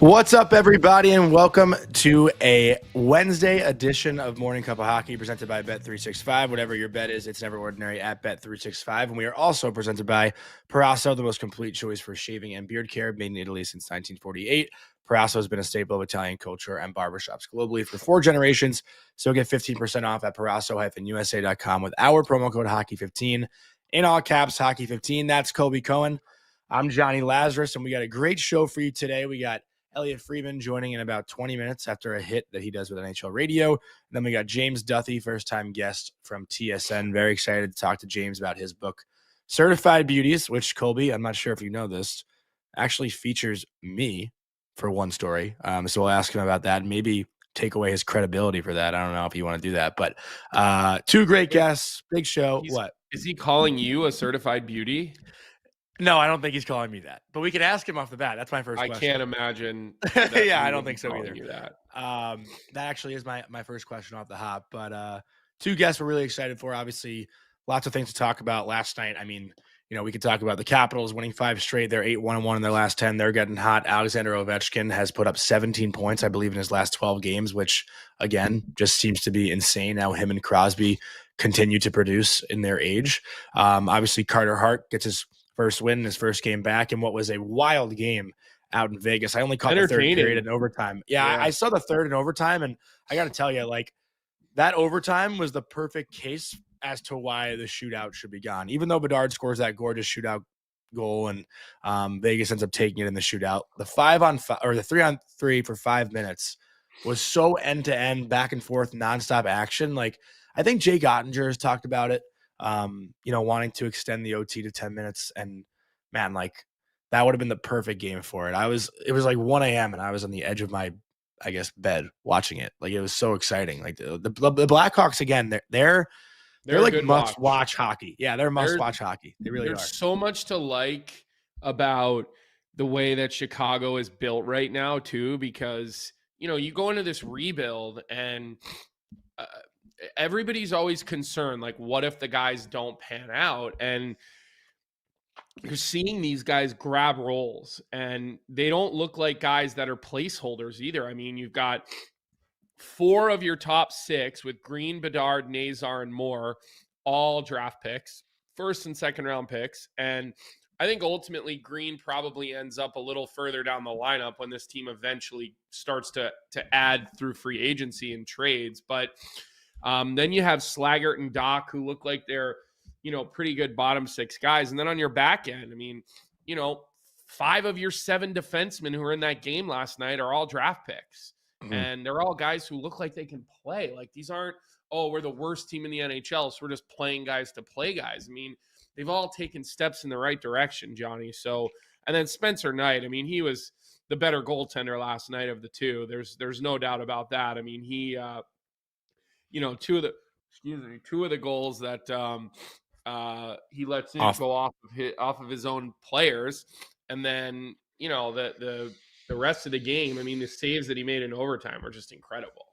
What's up, everybody, and welcome to a Wednesday edition of Morning Cup of Hockey presented by Bet365. Whatever your bet is, it's never ordinary at Bet365. And we are also presented by Perasso, the most complete choice for shaving and beard care, made in Italy since 1948. Perasso has been a staple of Italian culture and barbershops globally for 4 generations. So get 15% off at Perasso-USA.com with our promo code Hockey15. In all caps, Hockey15. That's Colby Cohen. I'm Johnny Lazarus, and we got a great show for you today. We got Elliot Friedman joining in about 20 minutes after a hit that he does with NHL Radio. And then we got James Duthie, first-time guest from TSN. Very excited to talk to James about his book, Certified Beauties, which, Colby, I'm not sure if you know this, actually features me for one story. So we'll ask him about that and maybe take away his credibility for that. I don't know if you want to do that. But 2 great guests, big show. What? Is he calling you a certified beauty? No, I don't think he's calling me that. But we could ask him off the bat. That's my first question. I can't imagine. Yeah, I don't think so either. That. That actually is my first question off the hop. But 2 guests we're really excited for. Obviously, lots of things to talk about last night. I mean, we could talk about the Capitals winning 5 straight. They're 8-1-1 in their last 10. They're getting hot. Alexander Ovechkin has put up 17 points, I believe, in his last 12 games, which, again, just seems to be insane how him and Crosby continue to produce in their age. Obviously, Carter Hart gets his first win in his first game back in what was a wild game out in Vegas. I only caught the third period in overtime. Yeah. I saw the third in overtime, and I got to tell you, that overtime was the perfect case as to why the shootout should be gone. Even though Bedard scores that gorgeous shootout goal and Vegas ends up taking it in the shootout, the 5-on-5 or the 3-on-3 for 5 minutes was so end-to-end, back and forth, nonstop action. I think Jake Ottinger has talked about it. Wanting to extend the OT to 10 minutes, and man, that would have been the perfect game for it. It was like 1 a.m. and I was on the edge of my, bed watching it. It was so exciting. The Blackhawks, again, they're like must-watch hockey. Yeah, they're must-watch hockey. They really are. There's so much to like about the way that Chicago is built right now, too, because, you go into this rebuild and everybody's always concerned, what if the guys don't pan out? And you're seeing these guys grab roles, and they don't look like guys that are placeholders either. I mean, you've got 4 of your top 6 with Green, Bedard, Nazar, and Moore, all draft picks, first and second round picks. And I think ultimately Green probably ends up a little further down the lineup when this team eventually starts to add through free agency and trades. But then you have Slaggert and Doc, who look like they're, pretty good bottom 6 guys. And then on your back end, I mean, 5 of your 7 defensemen who are in that game last night are all draft picks. Mm-hmm. And they're all guys who look like they can play. These aren't, we're the worst team in the NHL, so we're just playing guys to play guys. I mean, they've all taken steps in the right direction, Johnny. So, and then Spencer Knight, I mean, he was the better goaltender last night of the 2. There's no doubt about that. I mean, he, 2 of the goals that he lets in go off of his own players, and then the rest of the game. I mean, the saves that he made in overtime are just incredible.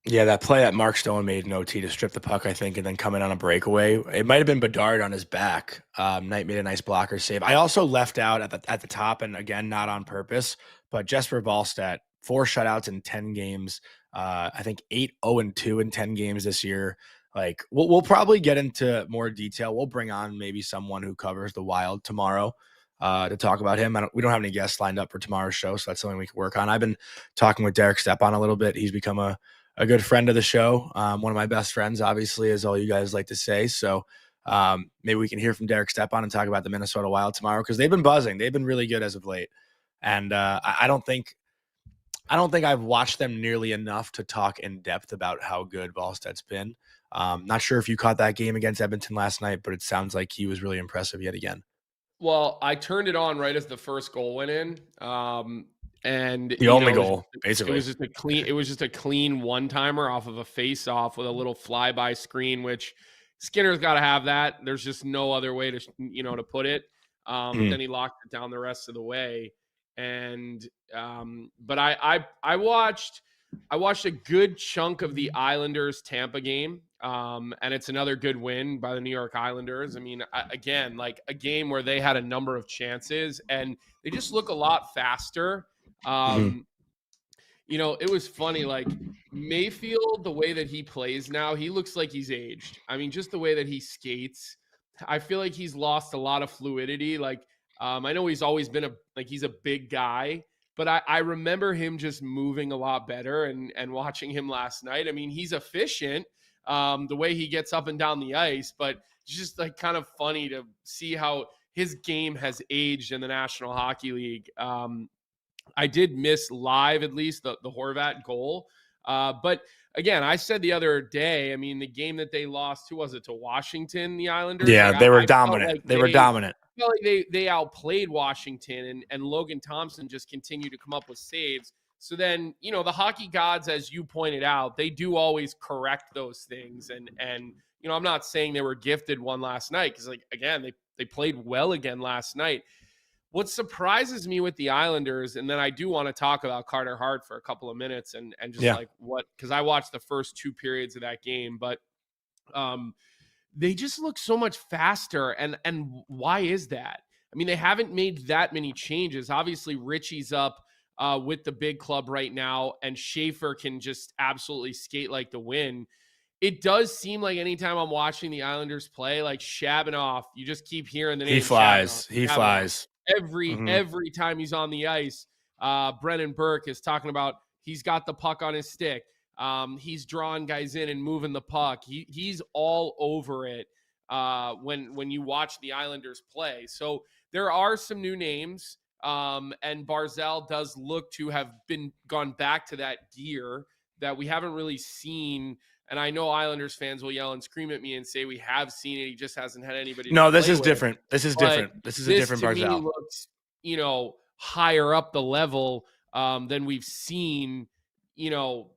Yeah, that play that Mark Stone made in OT to strip the puck, I think, and then come in on a breakaway. It might have been Bedard on his back. Knight made a nice blocker save. I also left out at the top, and again, not on purpose, but Jesper Wallstedt, 4 shutouts in 10 games. I think 8-0-2 in 10 games this year. We'll probably get into more detail. We'll bring on maybe someone who covers the Wild tomorrow to talk about him. We don't have any guests lined up for tomorrow's show, so that's something we can work on. I've been talking with Derek Stepan a little bit. He's become a good friend of the show. One of my best friends, obviously, as all you guys like to say. So maybe we can hear from Derek Stepan and talk about the Minnesota Wild tomorrow, because they've been buzzing. They've been really good as of late. And I don't think I've watched them nearly enough to talk in depth about how good Wallstedt's been. Not sure if you caught that game against Edmonton last night, but it sounds like he was really impressive yet again. Well, I turned it on right as the first goal went in. And the only goal, basically. It was just a clean one-timer off of a face-off with a little flyby screen, which Skinner's got to have that. There's just no other way to to put it. Then he locked it down the rest of the way. And but I watched a good chunk of the Islanders Tampa game. And it's another good win by the New York Islanders. I mean, again, a game where they had a number of chances and they just look a lot faster. It was funny. Like Mayfield, the way that he plays now, he looks like he's aged. I mean, just the way that he skates, I feel like he's lost a lot of fluidity. Like, I know he's always been he's a big guy, but I remember him just moving a lot better. And watching him last night, I mean, he's efficient, the way he gets up and down the ice, but it's just like kind of funny to see how his game has aged in the National Hockey League. I did miss live, at least the Horvat goal. But again, I said the other day, I mean, the game that they lost, who was it, to Washington, the Islanders? Yeah, Like, they were I felt dominant. like They were dominant. I felt like they outplayed Washington, and Logan Thompson just continued to come up with saves. So then, the hockey gods, as you pointed out, they do always correct those things. And I'm not saying they were gifted one last night, because, like, again, they played well again last night. What surprises me with the Islanders, and then I do want to talk about Carter Hart for a couple of minutes and just Yeah. like because I watched the first 2 periods of that game, but they just look so much faster. And why is that? I mean, they haven't made that many changes. Obviously, Richie's up with the big club right now, and Schaefer can just absolutely skate like the wind. It does seem like anytime I'm watching the Islanders play, like Shabanoff, you just keep hearing the name. He flies. Shabanoff, He Shabanoff. flies. Every time he's on the ice, Brennan Burke is talking about he's got the puck on his stick. He's drawing guys in and moving the puck. He's all over it when you watch the Islanders play. So there are some new names, and Barzal does look to have gone back to that gear that we haven't really seen. And I know Islanders fans will yell and scream at me and say we have seen it. He just hasn't had anybody. No, this is with. different. This is different. This is a different Barzal. This to me looks, higher up the level than we've seen, the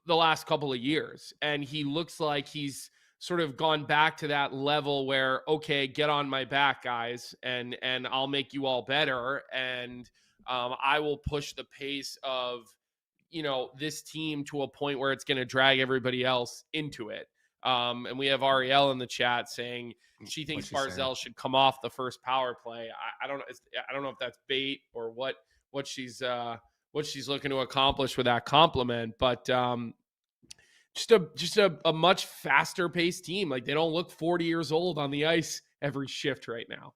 last couple of years. And he looks like he's sort of gone back to that level where, okay, get on my back, guys, and I'll make you all better. And I will push the pace of, this team to a point where it's going to drag everybody else into it. And we have Ariel in the chat saying she thinks Barzal should come off the first power play. I don't know if that's bait or what she's looking to accomplish with that compliment, but just a much faster paced team. Like, they don't look 40 years old on the ice every shift right now.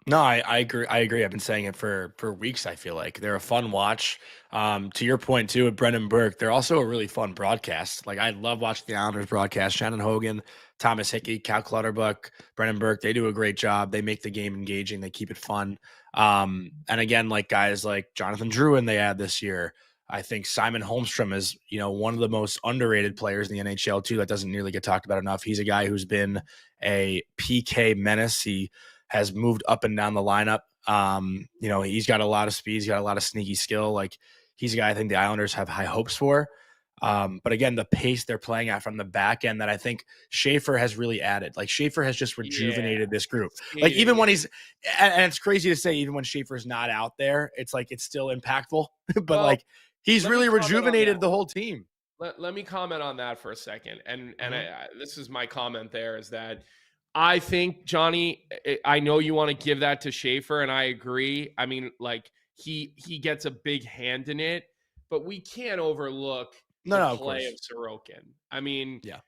No, I agree. I've been saying it for weeks. I feel like they're a fun watch. To your point too, with Brendan Burke, they're also a really fun broadcast. Like, I love watching the Islanders broadcast. Shannon Hogan, Thomas Hickey, Cal Clutterbuck, Brendan Burke, they do a great job. They make the game engaging. They keep it fun. And again, like guys like Jonathan Drouin they add this year. I think Simon Holmstrom is, one of the most underrated players in the NHL too. That doesn't nearly get talked about enough. He's a guy who's been a PK menace. He has moved up and down the lineup. He's got a lot of speed. He's got a lot of sneaky skill. Like, he's a guy I think the Islanders have high hopes for. But again, the pace they're playing at from the back end that I think Schaefer has really added. Like, Schaefer has just rejuvenated this group. Like, even when he's – and it's crazy to say, even when Schaefer's not out there, it's like it's still impactful. But, he's really rejuvenated the whole team. Let me comment on that for a second. And this is my comment there, is that I think, Johnny, I know you want to give that to Schaefer, and I agree. I mean, like, he gets a big hand in it, but we can't overlook the play of Sorokin. I mean, yeah.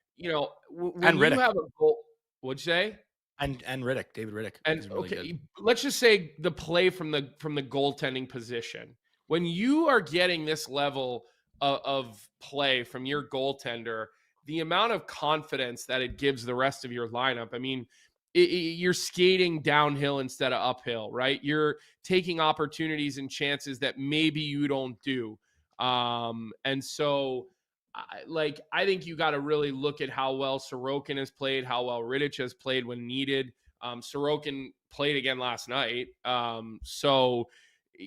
When and you have a goal, what'd you say? And Riddick, David Riddick. And really good. Let's just say the play from the goaltending position. When you are getting this level of play from your goaltender, the amount of confidence that it gives the rest of your lineup. I mean, you're skating downhill instead of uphill, right? You're taking opportunities and chances that maybe you don't do. And so, I think you got to really look at how well Sorokin has played, how well Rittich has played when needed. Sorokin played again last night. So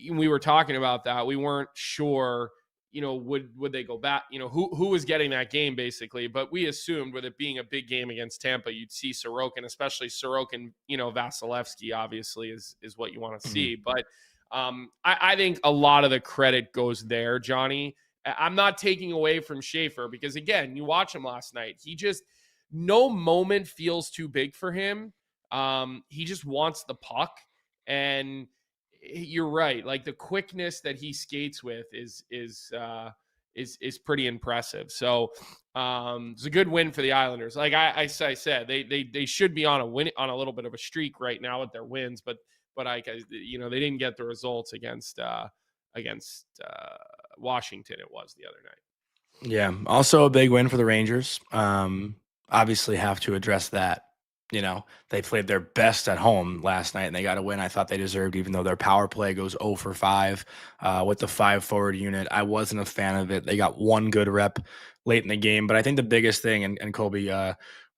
we were talking about that. We weren't sure, would they go back? Who was getting that game basically? But we assumed, with it being a big game against Tampa, you'd see Sorokin, especially Sorokin. Vasilevsky obviously is what you want to see. But I think a lot of the credit goes there, Johnny. I'm not taking away from Schaefer, because again, you watch him last night. He just, no moment feels too big for him. He just wants the puck, and you're right. Like the quickness that he skates with is pretty impressive. So it's a good win for the Islanders. Like I said, they should be on a little bit of a streak right now with their wins, but they didn't get the results against Washington. It was the other night. Yeah. Also a big win for the Rangers. Obviously have to address that. They played their best at home last night and they got a win I thought they deserved, even though their power play goes 0 for 5 with the 5 forward unit. I wasn't a fan of it. They got one good rep late in the game, but I think the biggest thing, and Colby,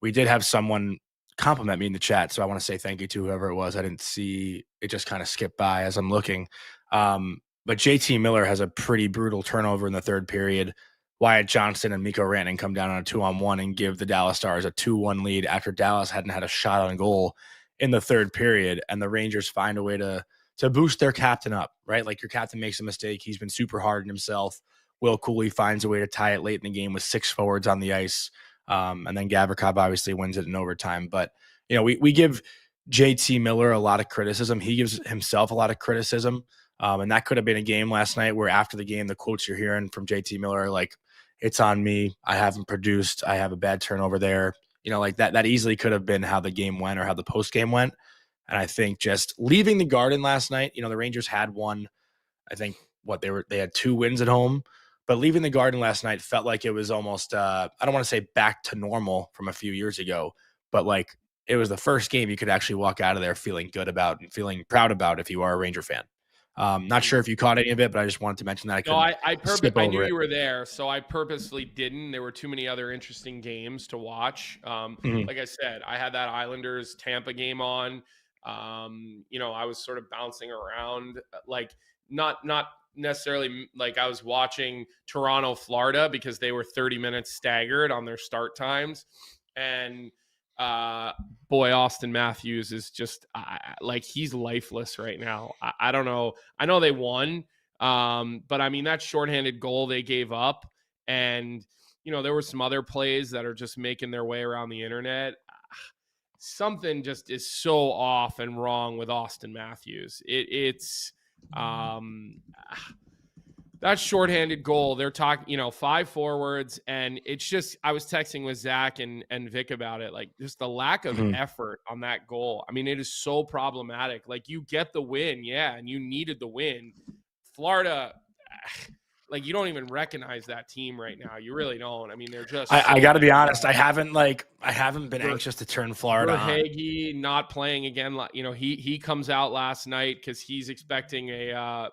we did have someone compliment me in the chat, so I want to say thank you to whoever it was. I didn't see it, just kind of skipped by as I'm looking. But JT Miller has a pretty brutal turnover in the third period. Wyatt Johnston and Mikko Rantanen come down on a 2-on-1 and give the Dallas Stars a 2-1 lead after Dallas hadn't had a shot on goal in the third period. And the Rangers find a way to boost their captain up, right? Like your captain makes a mistake. He's been super hard on himself. Will Cooley finds a way to tie it late in the game with 6 forwards on the ice. And then Gavrikov obviously wins it in overtime. But, we give JT Miller a lot of criticism. He gives himself a lot of criticism. And that could have been a game last night where after the game, the quotes you're hearing from JT Miller are like, it's on me. I haven't produced. I have a bad turnover there. Like that easily could have been how the game went or how the post game went. And I think just leaving the Garden last night, the Rangers had one, I think they had 2 wins at home, but leaving the Garden last night felt like it was almost, I don't want to say back to normal from a few years ago, but like it was the first game you could actually walk out of there feeling good about and feeling proud about if you are a Ranger fan. Not sure if you caught any of it, but I just wanted to mention that. I knew you were there, so I purposely didn't. There were too many other interesting games to watch. Like I said, I had that Islanders Tampa game on. I was sort of bouncing around, like not necessarily like I was watching Toronto, Florida, because they were 30 minutes staggered on their start times. And boy, Austin Matthews is just like he's lifeless right now. I don't know. I know they won, but I mean that shorthanded goal they gave up, and there were some other plays that are just making their way around the internet. Something just is so off and wrong with Austin Matthews. It's that shorthanded goal, they're talking, 5 forwards, and it's just, I was texting with Zach and Vic about it, like just the lack of effort on that goal. I mean, it is so problematic. Like you get the win, yeah, and you needed the win. Florida, like you don't even recognize that team right now. You really don't. I mean, they're just. I got to be honest. I haven't been anxious to turn Florida on. Verhaeghe not playing again. He comes out last night because he's expecting a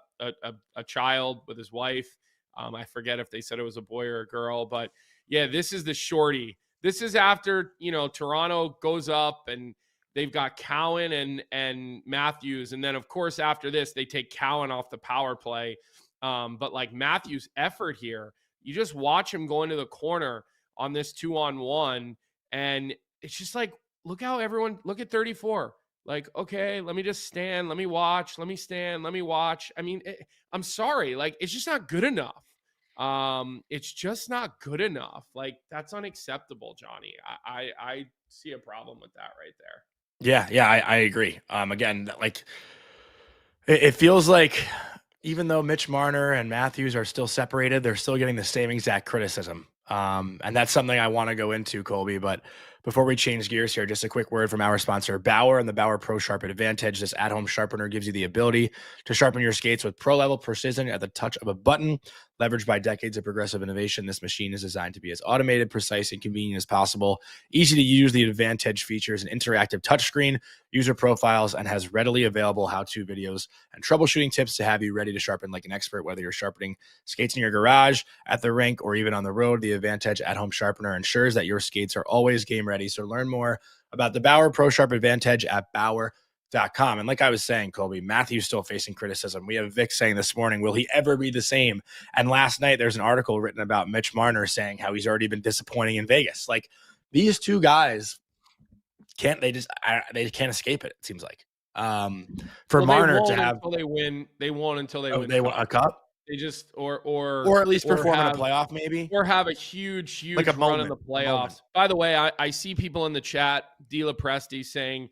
child with his wife. I forget if they said it was a boy or a girl, but yeah, this is the shorty. This is after Toronto goes up and they've got Cowan and Matthews, and then of course after this they take Cowan off the power play. But like Matthews' effort here, you just watch him go into the corner on this 2-on-1, and it's just like, look at 34. Like, okay, let me just stand. Let me watch. Let me stand. Let me watch. I mean, I'm sorry. Like, it's just not good enough. It's just not good enough. Like, that's unacceptable, Johnny. I see a problem with that right there. Yeah, I agree. Again, like, it feels like even though Mitch Marner and Matthews are still separated, they're still getting the same exact criticism. And that's something I want to go into, Colby. But before we change gears here, just a quick word from our sponsor, Bauer and the Bauer Pro Sharpen Advantage. This at-home sharpener gives you the ability to sharpen your skates with pro-level precision at the touch of a button. Leveraged by decades of progressive innovation, this machine is designed to be as automated, precise, and convenient as possible. Easy to use, the Advantage features an interactive touchscreen, user profiles, and has readily available how-to videos and troubleshooting tips to have you ready to sharpen like an expert, whether you're sharpening skates in your garage, at the rink, or even on the road. The Advantage at-home sharpener ensures that your skates are always game ready. So learn more about the Bauer Pro Sharp Advantage at Bauer.com. And like I was saying, Colby, Matthew's still facing criticism. We have Vic saying this morning, will he ever be the same? And last night, there's an article written about Mitch Marner saying how he's already been disappointing in Vegas. Like, these two guys they can't escape it, it seems like. For Marner to have until they win, they won't until they win. They won a cup. They just or at least perform in a playoff, maybe, or have a huge like a run in the playoffs. By the way, I see people in the chat, Dila Presti, saying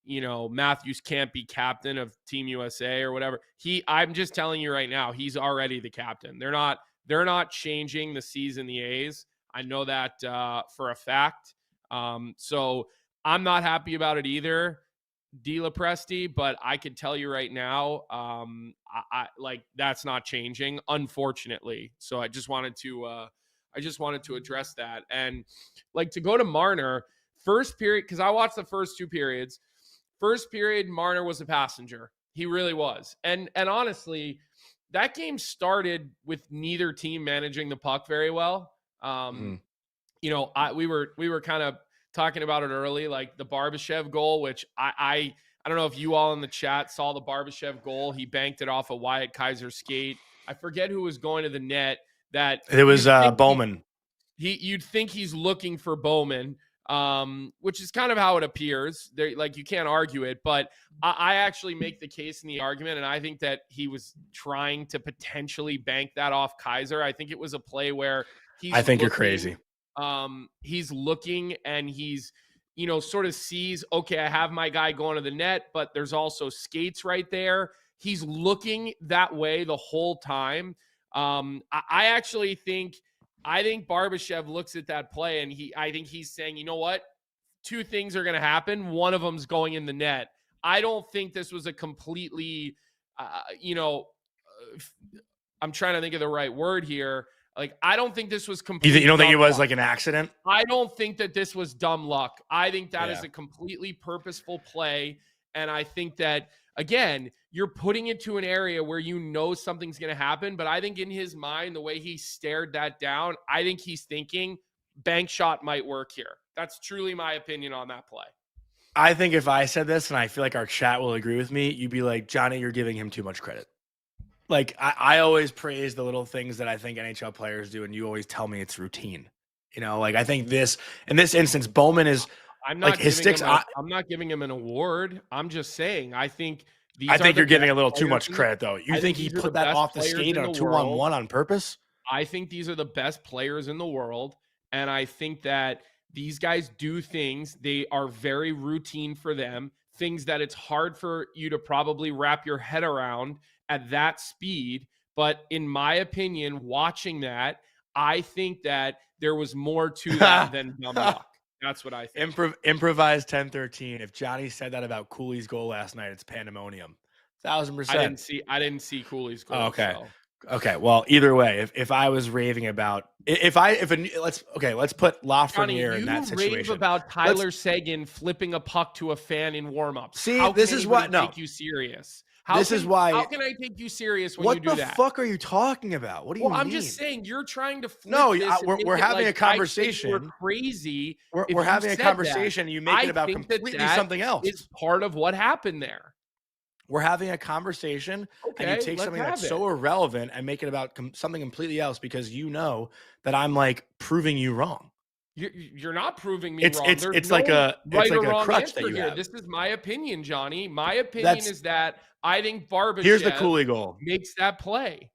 Matthews can't be captain of Team USA or whatever. I'm just telling you right now, he's already the captain. They're not changing the C's and the A's. I know that for a fact. So I'm not happy about it either, De La Presti, but I could tell you right now, I like that's not changing, unfortunately. So I just wanted to address that. And like to go to Marner, first period, because I watched the first two periods. First period, Marner was a passenger. He really was. And honestly, that game started with neither team managing the puck very well. We were kind of talking about it early, like the Barbashev goal, which I don't know if you all in the chat saw the Barbashev goal. He banked it off a Wyatt Kaiser skate. I forget who was going to the net. That it was Bowman. You'd think he's looking for Bowman, which is kind of how it appears. There, like you can't argue it, but I actually make the case in the argument, and I think that he was trying to potentially bank that off Kaiser. I think it was a play where I think you're crazy. He's looking and he's, sort of sees, okay, I have my guy going to the net, but there's also skates right there. He's looking that way the whole time. I think Barbashev looks at that play and I think he's saying, you know what? Two things are going to happen. One of them's going in the net. I don't think this was a completely, I'm trying to think of the right word here. Like, I don't think this was completely. You don't think it was like an accident? I don't think that this was dumb luck. I think that is a completely purposeful play. And I think that, again, you're putting it to an area where something's going to happen. But I think in his mind, the way he stared that down, I think he's thinking bank shot might work here. That's truly my opinion on that play. I think if I said this, and I feel like our chat will agree with me, you'd be like, Johnny, you're giving him too much credit. Like, I always praise the little things that I think NHL players do, and you always tell me it's routine. Like, I think in this instance, Bowman is I'm not like his sticks. I'm not giving him an award. I'm just saying I think you're giving a little too much credit, though. You think he put that off the skate on a 2-on-1 on purpose? I think these are the best players in the world, and I think that these guys do things. They are very routine for them, things that it's hard for you to probably wrap your head around at that speed. But in my opinion, watching that, I think that there was more to that than dumb luck. That's what I think. Improvise 10-13. If Johnny said that about Cooley's goal last night, it's pandemonium. 1,000%. I didn't see Cooley's goal. Okay. So. Okay. Well, either way, if I was raving about let's put Lafreniere in that situation. Rave about Tyler Seguin flipping a puck to a fan in warmups. See, how this is what take you serious. How can I take you serious when you do that? What the fuck are you talking about? What do you mean? I'm just saying you're trying to flip we're having a conversation. We're crazy. We're having a conversation. You make it about completely something else. It's part of what happened there. We're having a conversation, and you take something that's so irrelevant and make it about something completely else because you know that I'm like proving you wrong. You're not proving me wrong. It's like a crutch that you have. This is my opinion, Johnny. My opinion is that I think Barbashev here's the Cooley goal. Makes that play.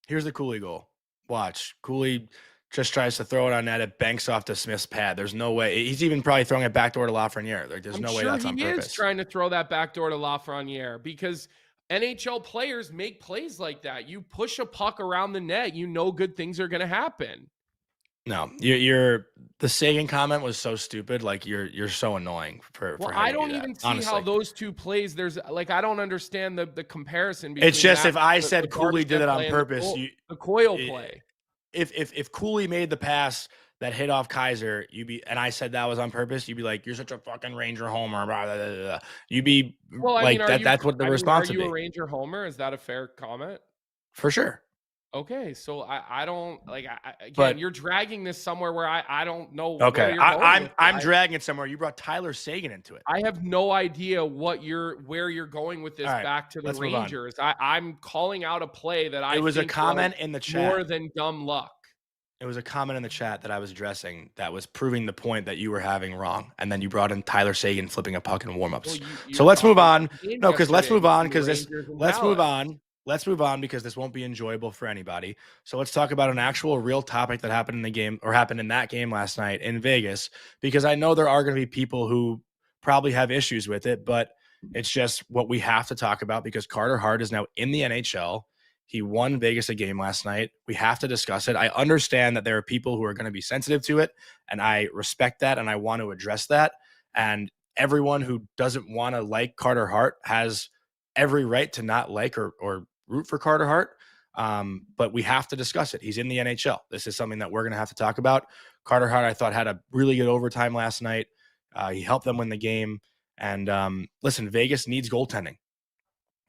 Here's the Cooley goal. Watch. Cooley just tries to throw it on net. It banks off to Smith's pad. There's no way. He's even probably throwing it backdoor to Lafreniere. Like, there's no way that's on purpose. He is trying to throw that backdoor to Lafreniere because NHL players make plays like that. You push a puck around the net, good things are going to happen. No, the Seguin comment was so stupid. Like you're so annoying for I don't even see honestly. how those two plays. There's like I don't understand the comparison. Between it's just if I said Cooley did it on purpose, the Coyle play. If Cooley made the pass that hit off Kaiser, and I said that was on purpose, you'd be like, you're such a fucking Ranger homer. Blah, blah, blah, blah. You'd be that's what the response would be. Are you a Ranger homer? Is that a fair comment? For sure. Okay, so I don't like. Again, you're dragging this somewhere where I don't know. Okay, I'm dragging it somewhere. You brought Tyler Seguin into it. I have no idea where you're going with this. Right, back to the Rangers. I'm calling out a play that it was a comment in the chat more than dumb luck. It was a comment in the chat that I was addressing that was proving the point that you were having wrong, and then you brought in Tyler Seguin flipping a puck in warmups. So let's move on. No, because let's move on because let's move on. Let's move on because this won't be enjoyable for anybody. So let's talk about an actual real topic that happened in the game or happened in that game last night in Vegas, because I know there are going to be people who probably have issues with it, but it's just what we have to talk about because Carter Hart is now in the NHL. He won Vegas a game last night. We have to discuss it. I understand that there are people who are going to be sensitive to it, and I respect that, and I want to address that. And everyone who doesn't want to like Carter Hart has every right to not like or root for Carter Hart. But we have to discuss it. He's in the NHL. This is something that we're going to have to talk about. Carter Hart, I thought, had a really good overtime last night. He helped them win the game. And listen, Vegas needs goaltending.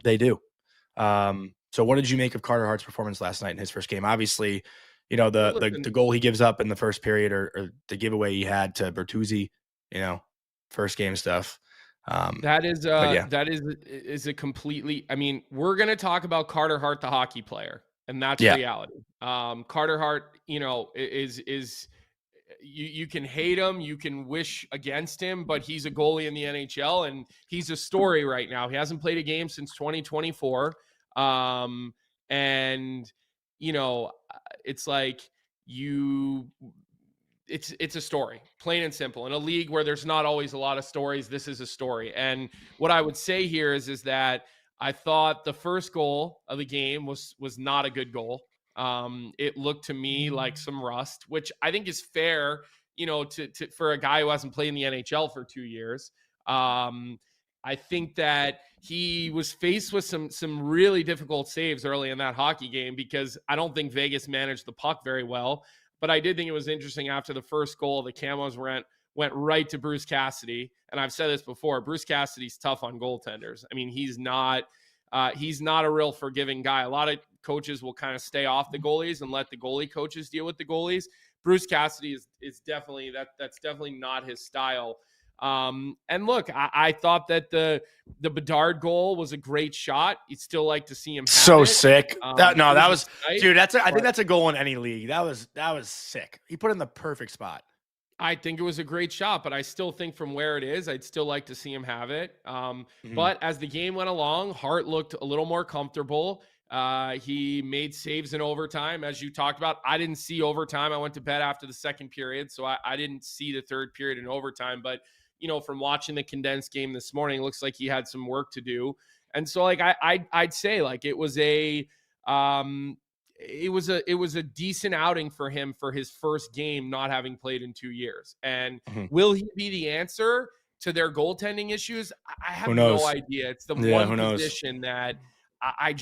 They do. So what did you make of Carter Hart's performance last night in his first game? Obviously, you know, the goal he gives up in the first period or the giveaway he had to Bertuzzi, you know, first game stuff. That is a completely, I mean, we're going to talk about Carter Hart, the hockey player, and that's reality. Carter Hart, you know, is you can hate him, you can wish against him, but he's a goalie in the NHL and he's a story right now. He hasn't played a game since 2024. And you know, it's like it's a story, plain and simple. In a league where there's not always a lot of stories, this is a story. And what I would say here is that I thought the first goal of the game was not a good goal. It looked to me like some rust, which I think is fair, you know, to for a guy who hasn't played in the NHL for 2 years. I think that he was faced with some really difficult saves early in that hockey game because I don't think Vegas managed the puck very well. But I did think it was interesting after the first goal, the Camos went right to Bruce Cassidy. And I've said this before, Bruce Cassidy's tough on goaltenders. I mean, he's not a real forgiving guy. A lot of coaches will kind of stay off the goalies and let the goalie coaches deal with the goalies. Bruce Cassidy is definitely that's definitely not his style. And look, I thought that the Bedard goal was a great shot. You'd still like to see him have it. Sick. That was dude. I think that's a goal in any league. That was sick. He put it in the perfect spot. I think it was a great shot, but I still think from where it is, I'd still like to see him have it. But as the game went along, Hart looked a little more comfortable. He made saves in overtime, as you talked about. I didn't see overtime. I went to bed after the second period, so I didn't see the third period in overtime. But you know, from watching the condensed game this morning, it looks like he had some work to do. And so, like, I'd say, like, it was a decent outing for him for his first game, not having played in 2 years. And will he be the answer to their goaltending issues? I have no idea. It's the one position that I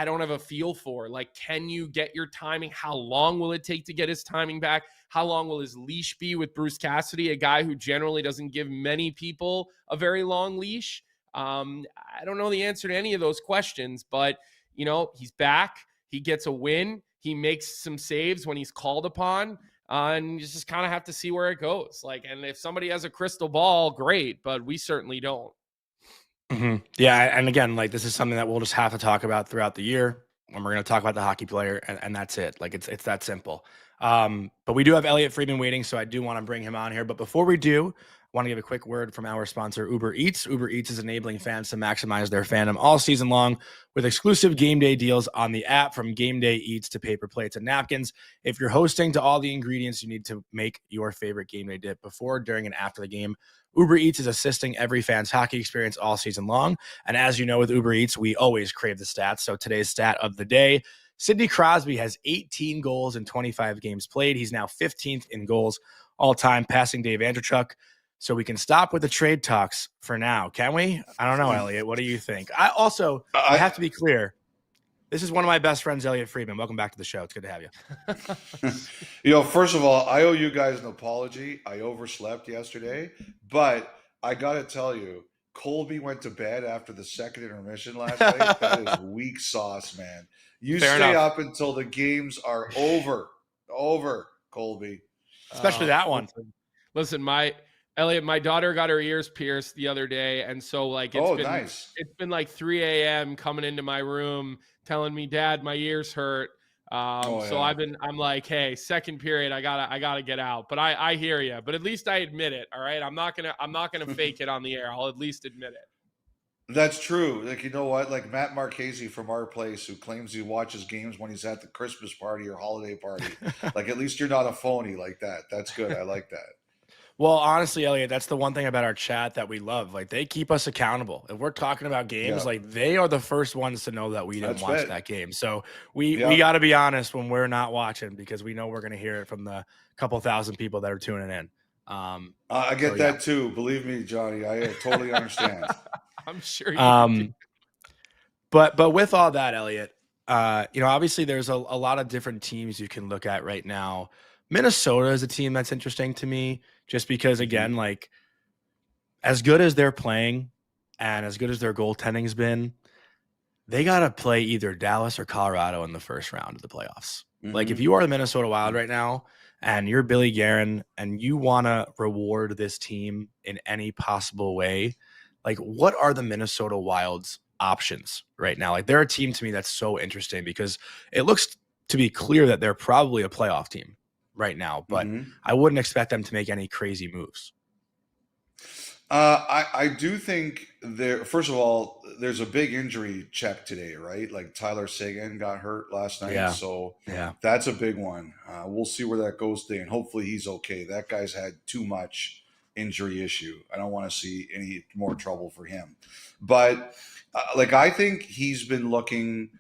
don't have a feel for. Like, can you get your timing? How long will it take to get his timing back? How long will his leash be with Bruce Cassidy, a guy who generally doesn't give many people a very long leash? I don't know the answer to any of those questions, but, you know, he's back. He gets a win. He makes some saves when he's called upon. And you just kind of have to see where it goes. Like, and if somebody has a crystal ball, great, but we certainly don't. Yeah, and again, like, this is something that we'll just have to talk about throughout the year when we're going to talk about the hockey player, and that's it. Like, it's that simple. But we do have Elliot Friedman waiting, so I do want to bring him on here. But before we do, I want to give a quick word from our sponsor, Uber Eats. Uber Eats is enabling fans to maximize their fandom all season long with exclusive game day deals on the app, from game day eats to paper plates and napkins. If you're hosting, to all the ingredients you need to make your favorite game day dip before, during, and after the game, Uber Eats is assisting every fan's hockey experience all season long. And as you know, with Uber Eats, we always crave the stats. So today's stat of the day: Sidney Crosby has 18 goals in 25 games played. He's now 15th in goals all time, passing Dave Andreychuk. So we can stop with the trade talks for now, can we? I don't know, Elliot. What do you think? I have to be clear. This is one of my best friends, Elliot Friedman. Welcome back to the show. It's good to have you. You know, first of all, I owe you guys an apology. I overslept yesterday, but I got to tell you, Colby went to bed after the second intermission last night. That is weak sauce, man. You Fair stay enough. up until the games are over, Colby. Especially that one. Listen, my daughter got her ears pierced the other day, and so, like, nice. It's been like 3 a.m. coming into my room telling me, "Dad, my ears hurt." So I'm like, "Hey, second period, I gotta get out." But I hear you. But at least I admit it. All right, I'm not gonna fake it on the air. I'll at least admit it. That's true. Like, you know what? Like Matt Marchese from our place, who claims he watches games when he's at the Christmas party or holiday party. Like, at least you're not a phony like that. That's good. I like that. Well, honestly, Elliot, that's the one thing about our chat that we love. Like, they keep us accountable. If we're talking about games, Yeah, like, they are the first ones to know that we didn't that's watch right. that game. So we Yeah, got to be honest when we're not watching, because we know we're going to hear it from the couple thousand people that are tuning in. I So get yeah. that too. Believe me, Johnny, I totally understand. I'm sure you do. But with all that, Elliot, obviously there's a lot of different teams you can look at right now. Minnesota is a team that's interesting to me, just because, again, like, as good as they're playing and as good as their goaltending's been, they got to play either Dallas or Colorado in the first round of the playoffs. Like, if you are the Minnesota Wild right now and you're Billy Guerin and you want to reward this team in any possible way, like, what are the Minnesota Wild's options right now? Like, they're a team to me that's so interesting, because it looks to be clear that they're probably a playoff team right now, but I wouldn't expect them to make any crazy moves. I do think first of all, there's a big injury check today, right? Like, Tyler Seguin got hurt last night. Yeah. So Yeah. that's a big one. We'll see where that goes today, and hopefully he's okay. That guy's had too much injury issue. I don't want to see any more trouble for him. But I think he's been looking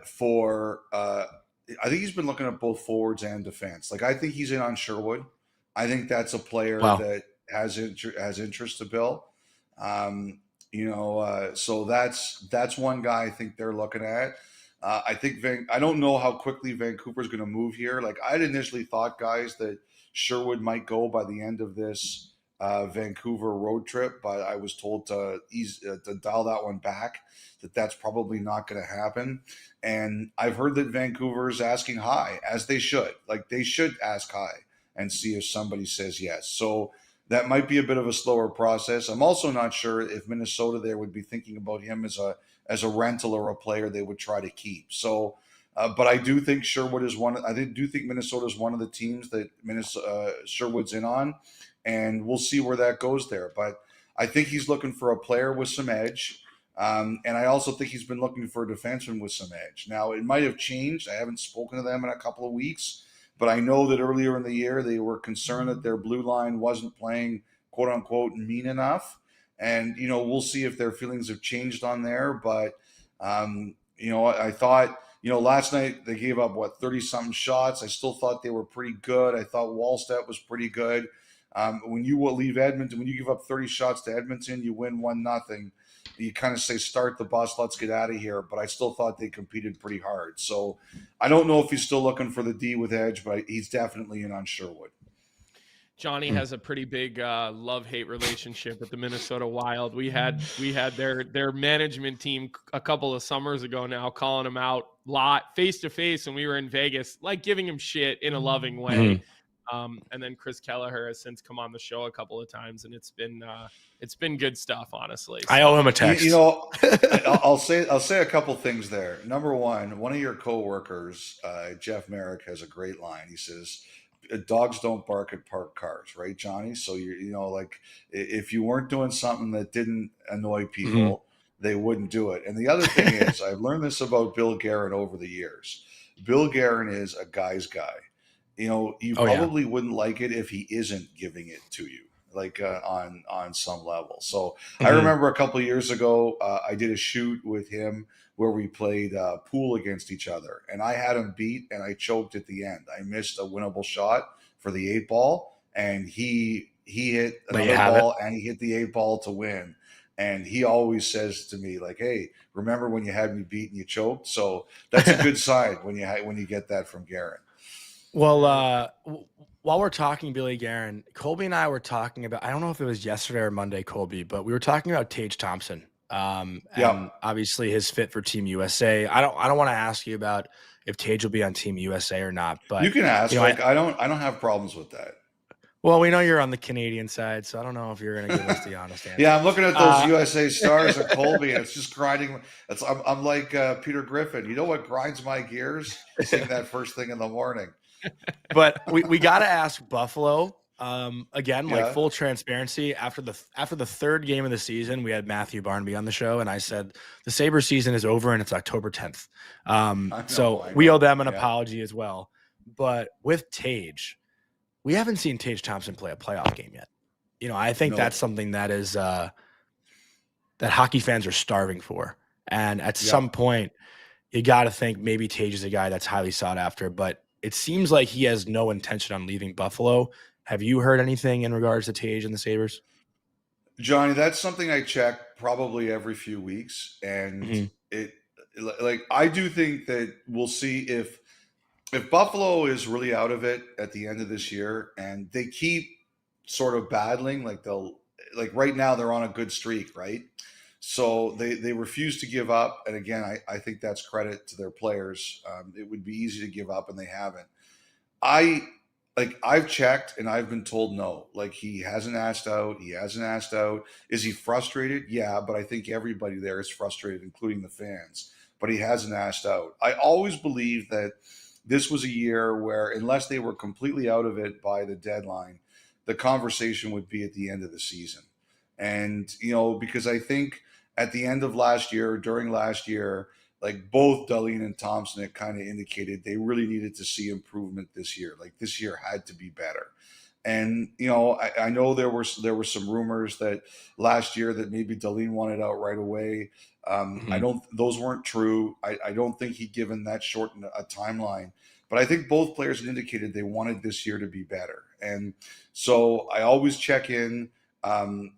for I think he's been looking at both forwards and defense. Like, I think he's in on Sherwood. I think that's a player that has interest to Bill. So that's one guy I think they're looking at. I think I don't know how quickly Vancouver's going to move here. Like, I'd initially thought, guys, that Sherwood might go by the end of this Vancouver road trip, but I was told to dial that one back, that's probably not going to happen. And I've heard that Vancouver's asking high, as they should. Like, they should ask high and see if somebody says yes. So that might be a bit of a slower process. I'm also not sure if Minnesota there would be thinking about him as a rental or a player they would try to keep. So, but I do think Sherwood is one. I do think Minnesota is one of the teams that Sherwood's in on, and we'll see where that goes there. But I think he's looking for a player with some edge, and I also think he's been looking for a defenseman with some edge. Now, it might have changed. I haven't spoken to them in a couple of weeks. But I know that earlier in the year, they were concerned that their blue line wasn't playing, quote unquote, mean enough. And, we'll see if their feelings have changed on there. But, I thought, last night they gave up, 30-something shots. I still thought they were pretty good. I thought Wallstedt was pretty good. When you leave Edmonton, when you give up 30 shots to Edmonton, you win 1-0. You kind of say, start the bus, let's get out of here. But I still thought they competed pretty hard. So I don't know if he's still looking for the D with edge, but he's definitely in on Sherwood. Johnny has a pretty big love-hate relationship with the Minnesota Wild. We had their management team a couple of summers ago now, calling him out face-to-face when we were in Vegas, like giving him shit in a loving way. And then Chris Kelleher has since come on the show a couple of times, and it's been good stuff, honestly. So, I owe him a text. I'll say a couple things there. Number one of your coworkers, Jeff Merrick, has a great line. He says, "Dogs don't bark at parked cars," right, Johnny? So if you weren't doing something that didn't annoy people, they wouldn't do it. And the other thing is, I've learned this about Bill Guerin over the years. Bill Guerin is a guy's guy. You probably wouldn't like it if he isn't giving it to you, like on some level. So I remember a couple of years ago, I did a shoot with him where we played pool against each other, and I had him beat, and I choked at the end. I missed a winnable shot for the 8-ball, and he hit another ball, and he hit the 8-ball to win. And he always says to me, like, "Hey, remember when you had me beat and you choked?" So that's a good sign when you get that from Guerin. Well, while we're talking Billy Guerin, Colby and I were talking about, I don't know if it was yesterday or Monday, Colby, but we were talking about Tage Thompson. And obviously his fit for Team USA. I don't want to ask you about if Tage will be on Team USA or not, but you can ask. I don't have problems with that. Well, we know you're on the Canadian side, so I don't know if you're going to give us the honest answer. Yeah, I'm looking at those USA stars at Colby, and it's just grinding. I'm like Peter Griffin. You know what grinds my gears? Seeing that first thing in the morning. But we got to ask Buffalo again, like full transparency. After the third game of the season, we had Matthew Barnaby on the show, and I said the Sabres season is over and it's October 10th. So we owe them an apology as well. But with Tage, we haven't seen Tage Thompson play a playoff game yet. I think No. that's something that is that hockey fans are starving for. And at some point, you got to think maybe Tage is a guy that's highly sought after, but it seems like he has no intention on leaving Buffalo. Have you heard anything in regards to Tage and the Sabres? Johnny, that's something I check probably every few weeks. And I do think that we'll see if Buffalo is really out of it at the end of this year and they keep sort of battling, like right now they're on a good streak, right? So they refuse to give up. And again, I think that's credit to their players. It would be easy to give up and they haven't. I've checked and I've been told no. Like he hasn't asked out. He hasn't asked out. Is he frustrated? Yeah, but I think everybody there is frustrated, including the fans. But he hasn't asked out. I always believed that this was a year where, unless they were completely out of it by the deadline, the conversation would be at the end of the season. And, because I think at the end of last year, during last year, like both Dahlin and Thompson had kind of indicated they really needed to see improvement this year. Like this year had to be better. And, I know there were some rumors that last year that maybe Dahlin wanted out right away. Those weren't true. I don't think he'd given that short a timeline, but I think both players had indicated they wanted this year to be better. And so I always check in,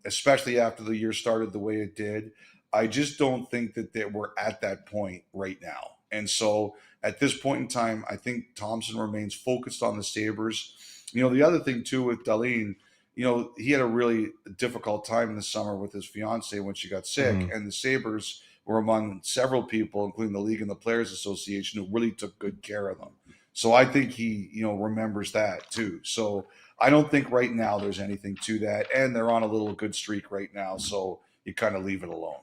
especially after the year started the way it did. I just don't think that we're at that point right now. And so at this point in time, I think Thompson remains focused on the Sabres. The other thing too with Dahlin, he had a really difficult time in the summer with his fiance when she got sick, and the Sabres were among several people, including the league and the Players Association, who really took good care of them. So I think he, remembers that too. So I don't think right now there's anything to that, and they're on a little good streak right now, so you kind of leave it alone.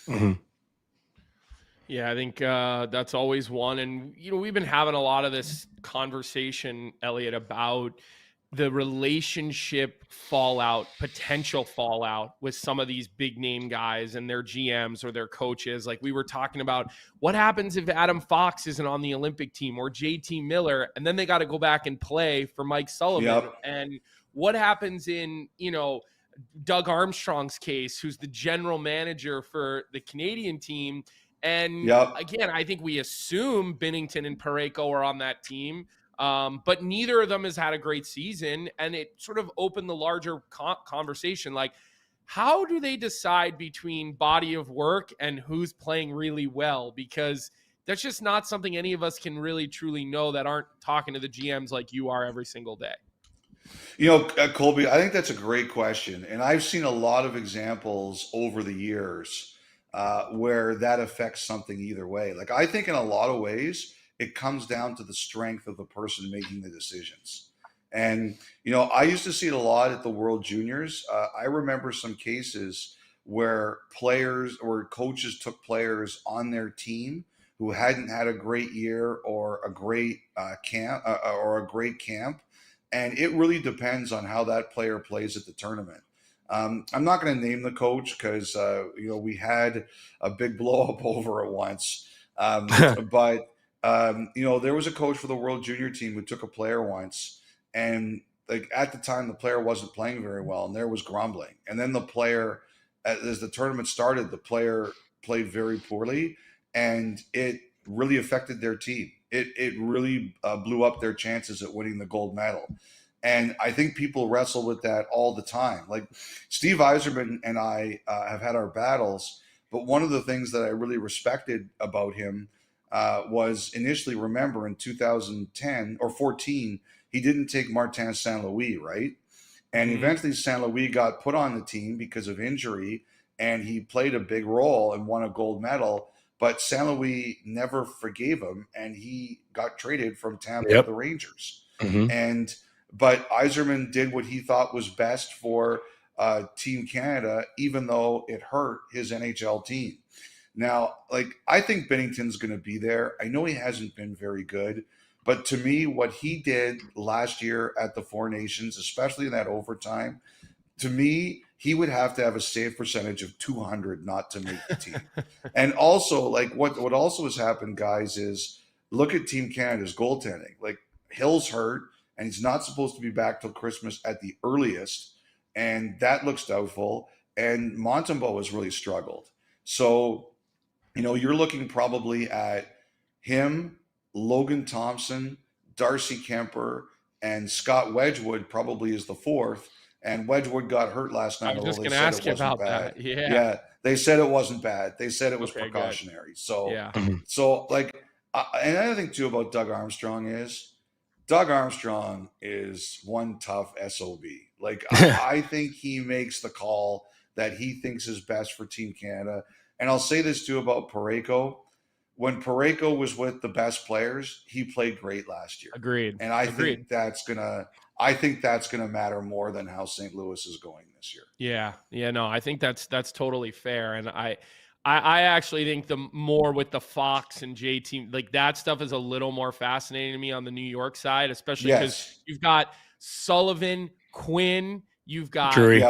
Mm-hmm. Yeah, I think that's always one. And, we've been having a lot of this conversation, Elliot, about the relationship potential fallout with some of these big name guys and their GMs or their coaches. Like we were talking about what happens if Adam Fox isn't on the Olympic team or JT Miller, and then they got to go back and play for Mike Sullivan. Yep. And what happens in, Doug Armstrong's case, who's the general manager for the Canadian team. And again, I think we assume Binnington and Parayko are on that team, but neither of them has had a great season. And it sort of opened the larger conversation. Like, how do they decide between body of work and who's playing really well? Because that's just not something any of us can really truly know that aren't talking to the GMs like you are every single day. Colby, I think that's a great question. And I've seen a lot of examples over the years where that affects something either way. Like, I think in a lot of ways, it comes down to the strength of the person making the decisions. And, I used to see it a lot at the World Juniors. I remember some cases where players or coaches took players on their team who hadn't had a great year or a great camp. And it really depends on how that player plays at the tournament. I'm not going to name the coach because, we had a big blow up over it once. But, there was a coach for the World Junior team who took a player once. And like at the time, the player wasn't playing very well and there was grumbling. And then the player, as the tournament started, the player played very poorly and it really affected their team. It really blew up their chances at winning the gold medal. And I think people wrestle with that all the time. Like Steve Yzerman and I have had our battles, but one of the things that I really respected about him was initially, remember, in 2010 or 14, he didn't take Martin St. Louis, right? And eventually St. Louis got put on the team because of injury, and he played a big role and won a gold medal. But St. Louis never forgave him, and he got traded from Tampa to the Rangers. But Yzerman did what he thought was best for Team Canada, even though it hurt his NHL team. Now, I think Binnington's going to be there. I know he hasn't been very good, but to me, what he did last year at the Four Nations, especially in that overtime, to me, he would have to have a save percentage of 200 not to make the team. And also, what also has happened, guys, is look at Team Canada's goaltending. Like, Hill's hurt, and he's not supposed to be back till Christmas at the earliest, and that looks doubtful. And Montembeault has really struggled. So, you're looking probably at him, Logan Thompson, Darcy Kemper, and Scott Wedgwood probably is the fourth. And Wedgwood got hurt last I night, was although just they going to said ask it you wasn't about bad. that. Yeah. Yeah, they said it wasn't bad. They said it was Okay, good. precautionary. So, Yeah. so like, and another thing too about Doug Armstrong is one tough SOB. Like, I think he makes the call that he thinks is best for Team Canada. And I'll say this too about Parayko. When Parayko was with the best players, he played great last year. Agreed. And I think that's gonna matter more than how St. Louis is going this year. Yeah. No, I think that's totally fair. And I actually think the more with the Fox and J team, like that stuff is a little more fascinating to me on the New York side, especially because you've got Sullivan, Quinn, you've got Drury.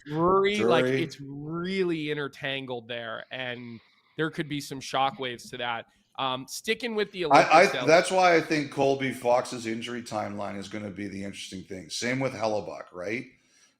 Drury. Like it's really intertangled there, and there could be some shockwaves to that. Sticking with the Olympics, that's why I think Colby Fox's injury timeline is going to be the interesting thing. Same with Hellebuck, right?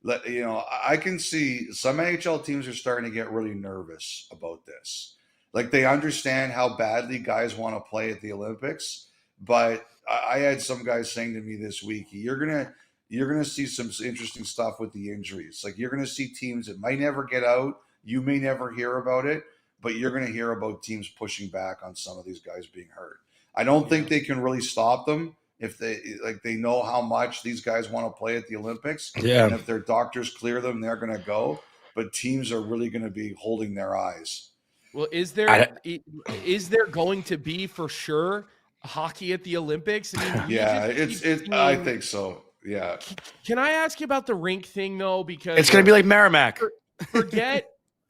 I can see some NHL teams are starting to get really nervous about this. Like they understand how badly guys want to play at the Olympics, but I had some guys saying to me this week, you're gonna see some interesting stuff with the injuries. Like you're gonna see teams that might never get out. You may never hear about it, but you're going to hear about teams pushing back on some of these guys being hurt. I don't think they can really stop them if they know how much these guys want to play at the Olympics. Yeah. And if their doctors clear them, they're going to go. But teams are really going to be holding their eyes. Well, is there going to be for sure hockey at the Olympics? I mean, I think so. Yeah. Can I ask you about the rink thing though? Because it's going to be like Merrimack.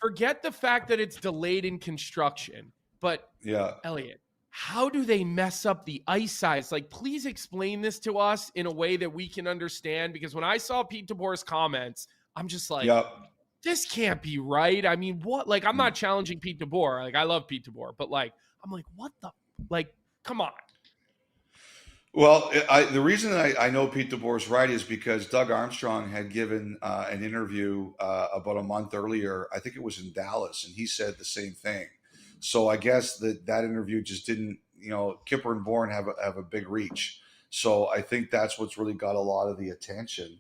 Forget the fact that it's delayed in construction, but Elliot, how do they mess up the ice size? Like, please explain this to us in a way that we can understand. Because when I saw Pete DeBoer's comments, I'm just like, this can't be right. I mean, what? Like, I'm not challenging Pete DeBoer. Like, I love Pete DeBoer, but like, I'm like, what the? Like, come on. Well, the reason I know Pete DeBoer's right is because Doug Armstrong had given an interview about a month earlier. I think it was in Dallas, and he said the same thing. So I guess that interview just didn't, Kipper and Bourne have a big reach. So I think that's what's really got a lot of the attention.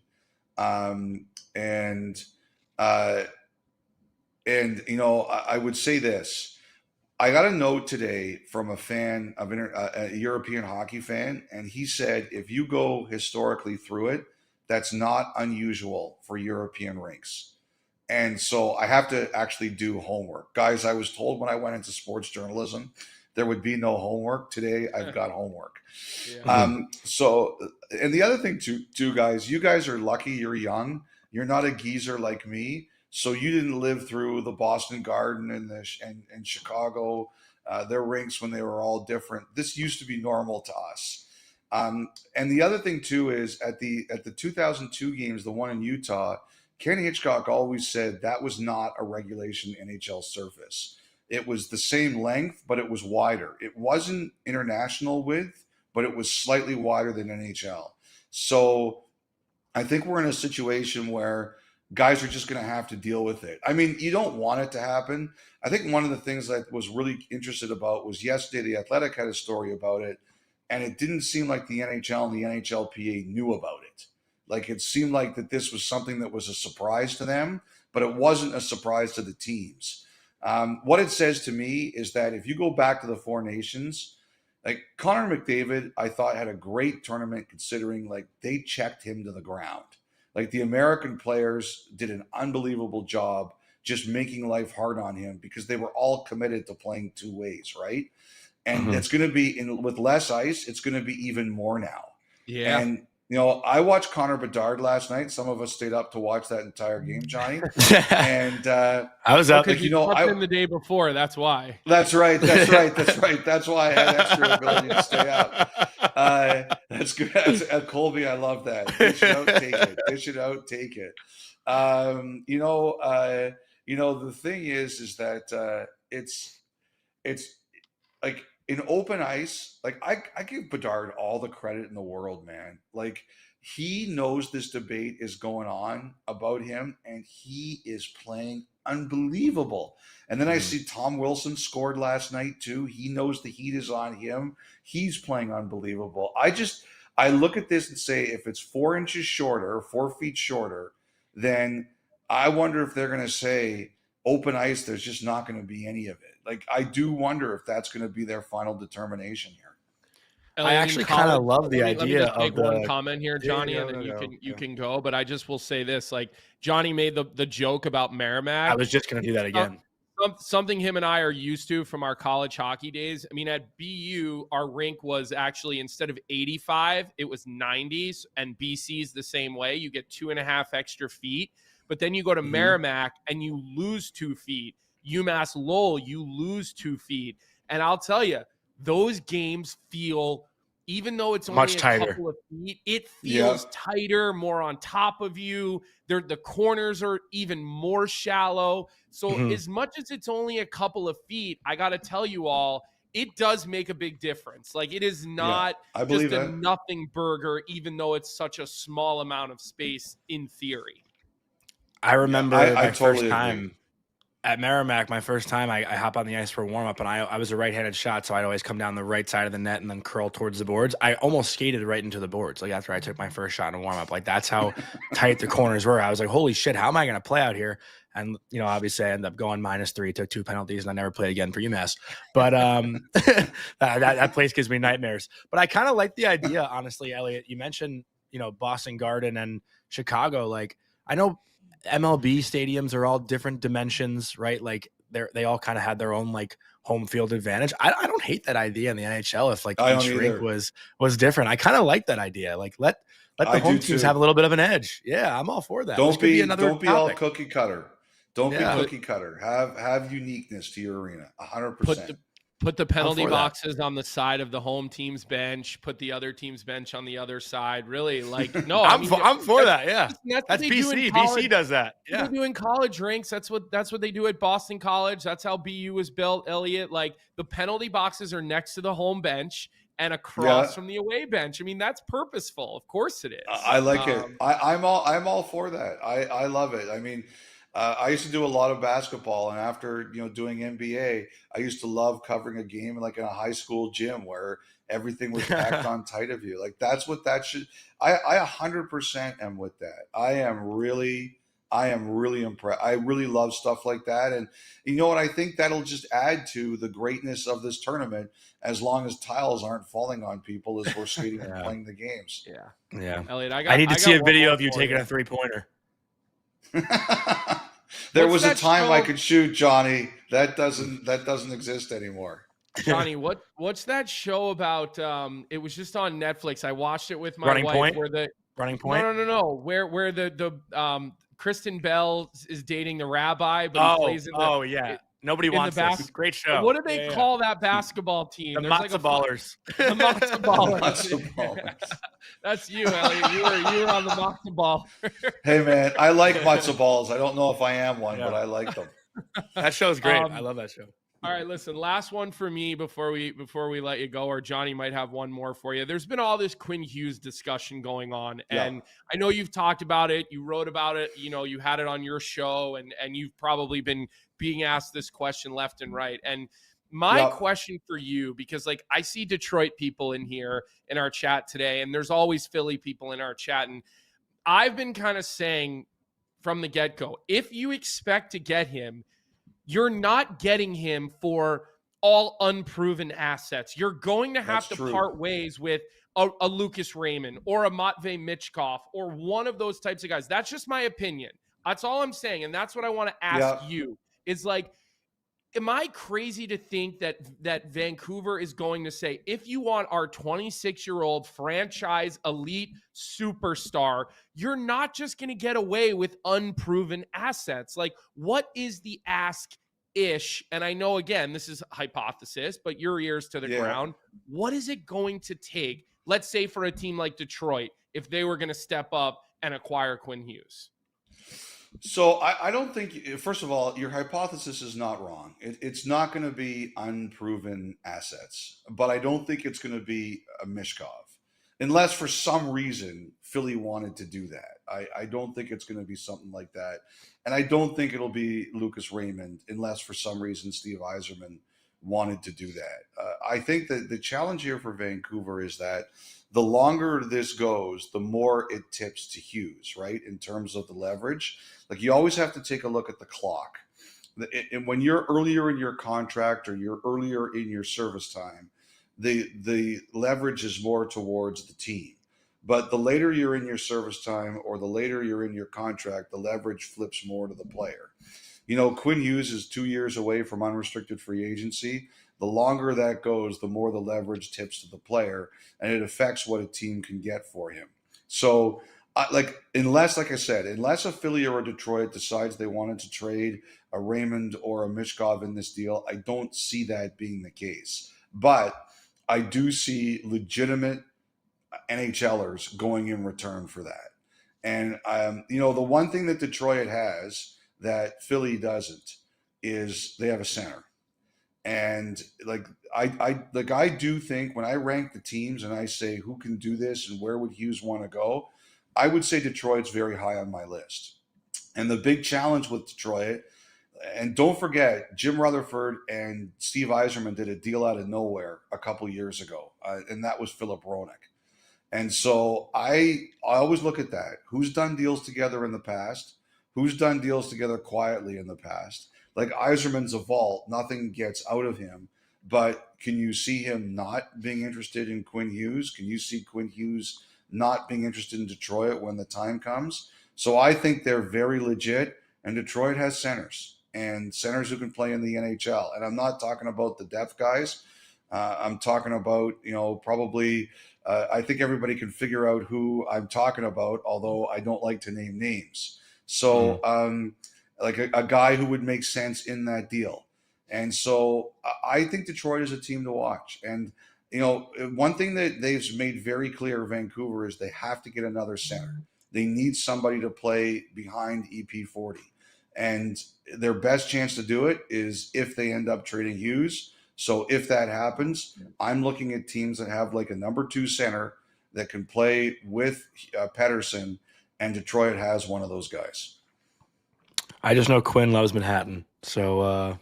I would say this. I got a note today from a fan of a European hockey fan, and he said if you go historically through it, that's not unusual for European rinks. And so I have to actually do homework. Guys, I was told when I went into sports journalism, there would be no homework. Today, I've got homework. Yeah. And the other thing too, guys, you guys are lucky you're young. You're not a geezer like me. So you didn't live through the Boston Garden and Chicago, their rinks when they were all different. This used to be normal to us. And the other thing too is at the 2002 games, the one in Utah, Ken Hitchcock always said that was not a regulation NHL surface. It was the same length, but it was wider. It wasn't international width, but it was slightly wider than NHL. So I think we're in a situation where guys are just going to have to deal with it. I mean, you don't want it to happen. I think one of the things I was really interested about was yesterday, The Athletic had a story about it, and it didn't seem like the NHL and the NHLPA knew about it. Like it seemed like that this was something that was a surprise to them, but it wasn't a surprise to the teams. What it says to me is that if you go back to the Four Nations, like Connor McDavid, I thought had a great tournament considering like they checked him to the ground. Like the American players did an unbelievable job just making life hard on him because they were all committed to playing two ways, right? And it's going to be with less ice, it's going to be even more now. Yeah. And I watched Connor Bedard last night. Some of us stayed up to watch that entire game, Johnny. And I was up. Like, I in the day before. That's why. That's right. That's why I had extra ability to stay up. That's good. Colby, I love that. Dish it out, take it. Dish it out, take it. The thing is that it's like in open ice, like I give Bedard all the credit in the world, man. Like he knows this debate is going on about him, and he is playing unbelievable. And then I see Tom Wilson scored last night too. He knows the heat is on him. He's playing unbelievable. I look at this and say, if it's 4 inches shorter, 4 feet shorter, then I wonder if they're going to say open ice, there's just not going to be any of it. Like, I do wonder if that's going to be their final determination here. I actually kind of love the idea let me just make of the one comment here, Johnny, Yeah, and then no, you can go. But I just will say this: like Johnny made the joke about Merrimack. I was just going to do that again. Something him and I are used to from our college hockey days. I mean, at BU, our rink was actually, instead of 85, it was 90s, and BC's the same way. You get 2.5 extra feet, but then you go to Merrimack and you lose 2 feet. UMass Lowell, you lose 2 feet. And I'll tell you, those games feel, even though it's only Much a tighter. couple of feet, it feels tighter, more on top of you. The corners are even more shallow. So as much as it's only a couple of feet, I got to tell you all, it does make a big difference. Like, it is not just a nothing burger, even though it's such a small amount of space in theory. I remember I my totally first time agree. at Merrimack, I hop on the ice for a warm up, and I was a right-handed shot, so I'd always come down the right side of the net and then curl towards the boards. I almost skated right into the boards, like after I took my first shot in a warm up. Like, that's how tight the corners were. I was like, holy shit, how am I going to play out here? And, you know, obviously I ended up going -3, took 2 penalties, and I never played again for UMass. But that place gives me nightmares. But I kind of like the idea, honestly, Elliot. You mentioned, you know, Boston Garden and Chicago. Like, I know MLB stadiums are all different dimensions, right? Like, they all kind of had their own like home field advantage. I don't hate that idea in the NHL if like each rink was different. I kind of like that idea. Like, let the home teams have a little bit of an edge. Yeah, I'm all for that. Don't be all cookie cutter. Don't be cookie cutter. Have uniqueness to your arena. 100%. Put the penalty boxes on the side of the home team's bench. Put the other team's bench on the other side. Really, like, no, I'm for that. Yeah, that's BC. BC does that. Yeah, they're doing college rinks. That's what they do at Boston College. That's how BU was built, Elliot. Like, the penalty boxes are next to the home bench and across from the away bench. I mean, that's purposeful. Of course it is. I like it. I'm all for that. I love it. I mean, I used to do a lot of basketball, and after doing NBA, I used to love covering a game like in a high school gym where everything was packed on tight of you. Like, that's what that should. I 100% am with that. I am really impressed. I really love stuff like that, and you know what? I think that'll just add to the greatness of this tournament, as long as tiles aren't falling on people as we're skating and playing the games. Yeah. Elliot, I need to see a video of you taking a 3-pointer. There was a time I could shoot, Johnny. That doesn't exist anymore. Johnny, what's that show about? It was just on Netflix. I watched it with my Running wife. Point? Where the Running Point? No. Where the Kristen Bell is dating the rabbi, but he plays in the Nobody wants this. Great show. What do they call that basketball team? The Matzo Ballers. The Matzo Ballers. That's you, Elliot. You were on the Matzo Ball. Hey, man, I like matzo balls. I don't know if I am one, but I like them. That show's great. I love that show. All right, listen, last one for me before we let you go, or Johnny might have one more for you. There's been all this Quinn Hughes discussion going on, and I know you've talked about it. You wrote about it. You know, you had it on your show, and you've probably been being asked this question left and right. And my question for you, because like I see Detroit people in here in our chat today, and there's always Philly people in our chat, and I've been kind of saying from the get-go, if you expect to get him, you're not getting him for all unproven assets. You're going to have to part ways with a Lucas Raymond or a Matvei Michkov or one of those types of guys. That's just my opinion. That's all I'm saying. And that's what I want to ask you is like, am I crazy to think that Vancouver is going to say, if you want our 26-year-old franchise elite superstar, you're not just going to get away with unproven assets? Like, what is the ask-ish? And I know, again, this is hypothesis, but your ears to the ground. What is it going to take, let's say, for a team like Detroit, if they were going to step up and acquire Quinn Hughes? So I don't think, first of all, your hypothesis is not wrong. It's not going to be unproven assets, but I don't think it's going to be a Mishkov, unless for some reason Philly wanted to do that. I don't think it's going to be something like that, and I don't think it'll be Lucas Raymond, unless for some reason Steve Eiserman wanted to do that. I think that the challenge here for Vancouver is that the longer this goes, the more it tips to Hughes, right? In terms of the leverage, like you always have to take a look at the clock. And when you're earlier in your contract or you're earlier in your service time, the leverage is more towards the team. But the later you're in your service time or the later you're in your contract, the leverage flips more to the player. You know, Quinn Hughes is 2 years away from unrestricted free agency. The longer that goes, the more the leverage tips to the player, and it affects what a team can get for him. So, unless, like I said, unless a Philly or a Detroit decides they wanted to trade a Raymond or a Mishkov in this deal, I don't see that being the case. But I do see legitimate NHLers going in return for that. And the one thing that Detroit has that Philly doesn't is they have a center. And I do think when I rank the teams and I say who can do this and where would Hughes want to go, I would say Detroit's very high on my list. And the big challenge with Detroit, and don't forget, Jim Rutherford and Steve Eiserman did a deal out of nowhere a couple years ago, and that was Philip Roenick. And so I always look at that. Who's done deals together in the past? Who's done deals together quietly in the past? Like Eiserman's a vault. Nothing gets out of him. But can you see him not being interested in Quinn Hughes? Can you see Quinn Hughes not being interested in Detroit when the time comes? So I think they're very legit. And Detroit has centers and centers who can play in the NHL. And I'm not talking about the depth guys. I'm talking about, probably I think everybody can figure out who I'm talking about, although I don't like to name names. So, like a guy who would make sense in that deal. And so I think Detroit is a team to watch. And, one thing that they've made very clear, Vancouver, is they have to get another center. They need somebody to play behind EP40. And their best chance to do it is if they end up trading Hughes. So if that happens, I'm looking at teams that have like a number 2 center that can play with Pettersson, and Detroit has one of those guys. I just know Quinn loves Manhattan, so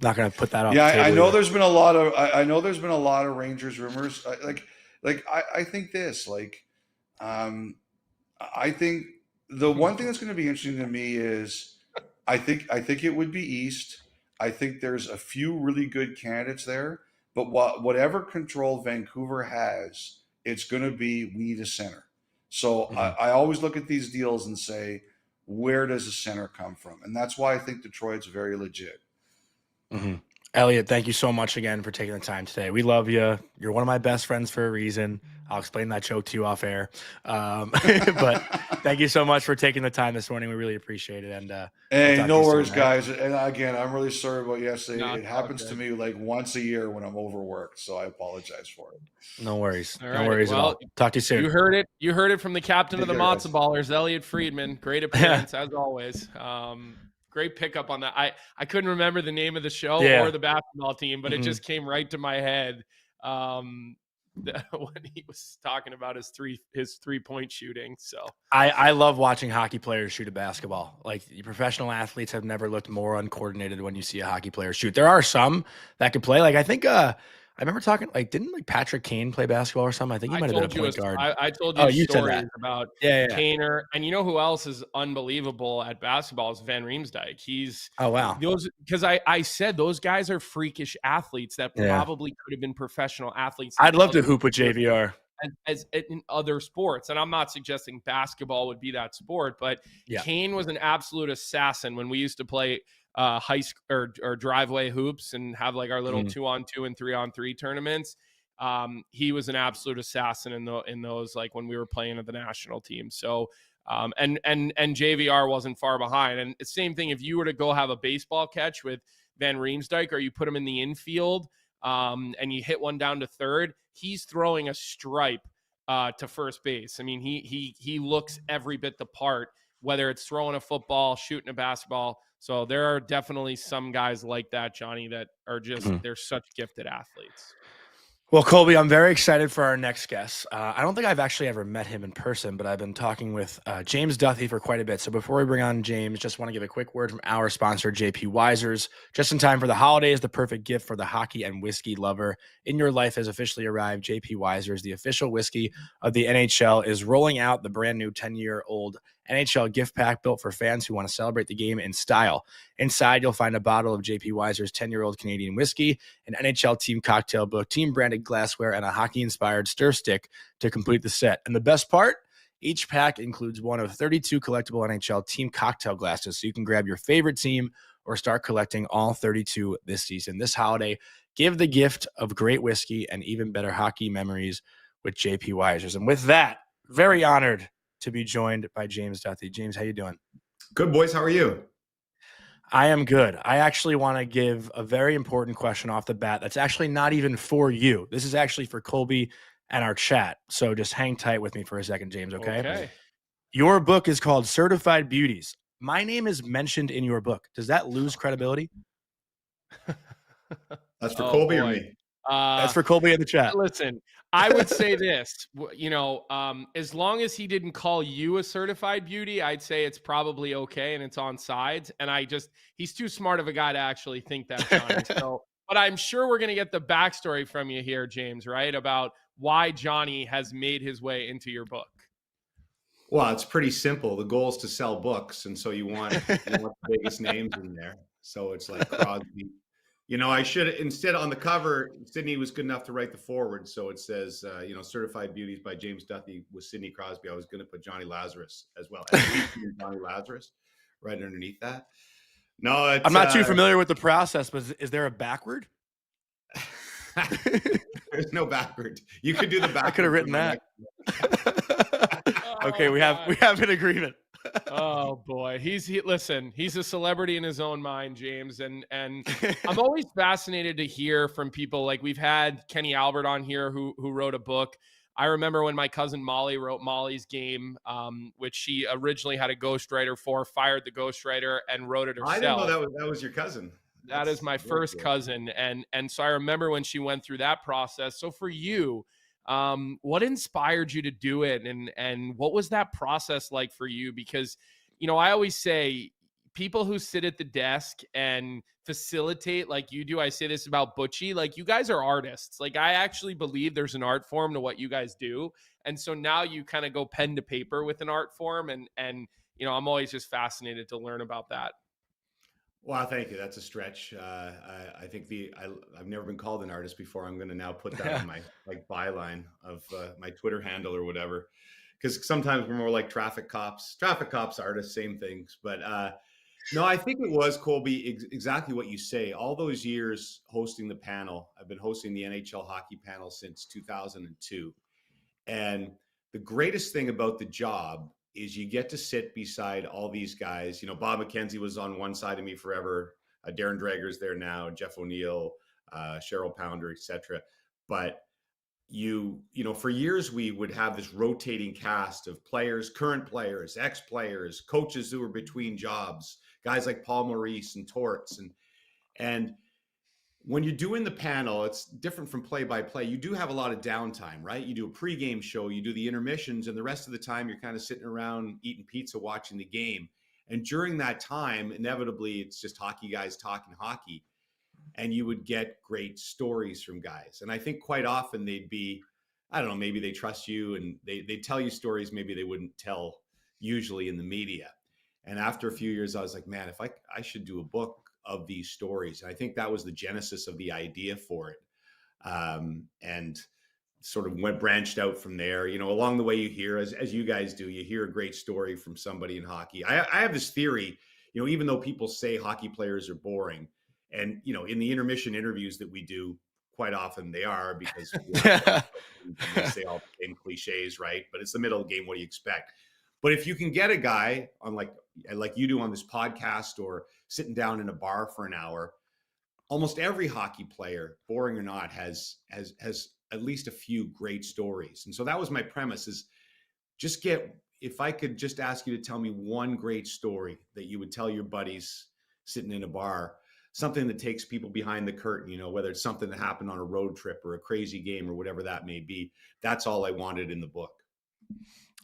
not going to put that off. Yeah, I know there's been a lot of I know there's been a lot of Rangers rumors. I think this I think the one thing that's going to be interesting to me is I think it would be East. I think there's a few really good candidates there, but whatever control Vancouver has, it's going to be we need a center. So I always look at these deals and say, where does a center come from? And that's why I think Detroit's very legit. Elliot, thank you so much again for taking the time today. We love you. You're one of my best friends for a reason. I'll explain that joke to you off air. But thank you so much for taking the time this morning. We really appreciate it. And hey, no worries, guys. And again, I'm really sorry about yesterday. No, it happens to me like once a year when I'm overworked, so I apologize for it. No worries. All No right. worries at all. Talk to you soon. You heard it. You heard it from the captain of the Take care, Matzo Ballers, Elliot Friedman. Great appearance as always. Great pickup on that. I couldn't remember the name of the show or the basketball team, but it just came right to my head when he was talking about his 3-point shooting. So I love watching hockey players shoot a basketball. Like professional athletes have never looked more uncoordinated when you see a hockey player shoot. There are some that could play. Like I think I remember talking didn't Patrick Kane play basketball or something? I think he might have been a point guard. I told you stories about Kaner, and you know who else is unbelievable at basketball is Van Riemsdyk. He's because I said those guys are freakish athletes that probably could have been professional athletes. I'd love to hoop with JVR. As in other sports, and I'm not suggesting basketball would be that sport, but Kane was an absolute assassin when we used to play high school or driveway hoops and have like our little 2-on-2 and 3-on-3 tournaments. He was an absolute assassin in those, like when we were playing at the national team. So and JVR wasn't far behind. And the same thing if you were to go have a baseball catch with Van Riemsdyk, or you put him in the infield and you hit one down to third, he's throwing a stripe to first base. I mean, he looks every bit the part whether it's throwing a football, shooting a basketball. So there are definitely some guys like that, Johnny, that are just, they're such gifted athletes. Well, Colby, I'm very excited for our next guest. I don't think I've actually ever met him in person, but I've been talking with James Duthie for quite a bit. So before we bring on James, just want to give a quick word from our sponsor, JP Wisers. Just in time for the holidays, the perfect gift for the hockey and whiskey lover in your life has officially arrived. JP Wisers, the official whiskey of the NHL, is rolling out the brand new 10-year-old NHL gift pack built for fans who want to celebrate the game in style. Inside, you'll find a bottle of JP Wisers 10-year-old Canadian whiskey, an NHL team cocktail book, team-branded glassware, and a hockey-inspired stir stick to complete the set. And the best part? Each pack includes one of 32 collectible NHL team cocktail glasses, so you can grab your favorite team or start collecting all 32 this season. This holiday, give the gift of great whiskey and even better hockey memories with JP Wisers. And with that, very honored to be joined by James Duthie. James, how you doing? Good, boys. How are you? I am good. I actually want to give a very important question off the bat that's actually not even for you. This is actually for Colby and our chat. So just hang tight with me for a second, James, okay? Your book is called Certified Beauties. My name is mentioned in your book. Does that lose credibility? That's for Colby or me? That's for Colby in the chat. Listen, I would say this, as long as he didn't call you a certified beauty, I'd say it's probably okay and it's on sides. And he's too smart of a guy to actually think that, Johnny. But I'm sure we're going to get the backstory from you here, James, right? About why Johnny has made his way into your book. Well, it's pretty simple. The goal is to sell books. And so you want the biggest names in there. So it's like Crosby. I should instead on the cover, Sidney was good enough to write the forward. So it says, Certified Beauties by James Duthie with Sidney Crosby. I was going to put Johnny Lazarus as well. Johnny Lazarus right underneath that. No, I'm not too familiar with the process, but is there a backward? There's no backward. You could do the backward. I could have written that. Okay, we have an agreement. Oh boy, he's a celebrity in his own mind, James, and I'm always fascinated to hear from people. Like we've had Kenny Albert on here who wrote a book. I remember when my cousin Molly wrote Molly's Game, which she originally had a ghostwriter for, fired the ghostwriter and wrote it herself. I didn't know that was your cousin. That is my first cousin, and so I remember when she went through that process. So for you, what inspired you to do it, and what was that process like for you? Because I always say people who sit at the desk and facilitate like you do, I say this about Butchie, like you guys are artists. Like I actually believe there's an art form to what you guys do, and so now you kind of go pen to paper with an art form, and I'm always just fascinated to learn about that. Well, thank you. That's a stretch. I think I've never been called an artist before. I'm going to now put that on my byline of my Twitter handle or whatever, because sometimes we're more like traffic cops, artists, same things. But no, I think it was, Colby, exactly what you say. All those years hosting the panel, I've been hosting the NHL hockey panel since 2002. And the greatest thing about the job is you get to sit beside all these guys. Bob McKenzie was on one side of me forever. Darren Drager's there now, Jeff O'Neill, Cheryl Pounder, etc. But for years we would have this rotating cast of players, current players, ex-players, coaches who were between jobs, guys like Paul Maurice and Torts. And when you're doing the panel, it's different from play-by-play. You do have a lot of downtime, right? You do a pregame show, you do the intermissions, and the rest of the time you're kind of sitting around eating pizza, watching the game. And during that time, inevitably, it's just hockey guys talking hockey. And you would get great stories from guys. And I think quite often they'd be, I don't know, maybe they trust you and they tell you stories maybe they wouldn't tell usually in the media. And after a few years, I was like, man, if I should do a book of these stories. And I think that was the genesis of the idea for it. And sort of branched out from there. Along the way you hear, as you guys do, you hear a great story from somebody in hockey. I have this theory, even though people say hockey players are boring, and, in the intermission interviews that we do, quite often they are, because they say all the same cliches, right? But it's the middle of the game. What do you expect? But if you can get a guy on like you do on this podcast or sitting down in a bar for an hour, almost every hockey player, boring or not, has at least a few great stories. And so that was my premise, is just get, if I could just ask you to tell me one great story that you would tell your buddies sitting in a bar, something that takes people behind the curtain, you know, whether it's something that happened on a road trip or a crazy game or whatever that may be. That's all I wanted in the book.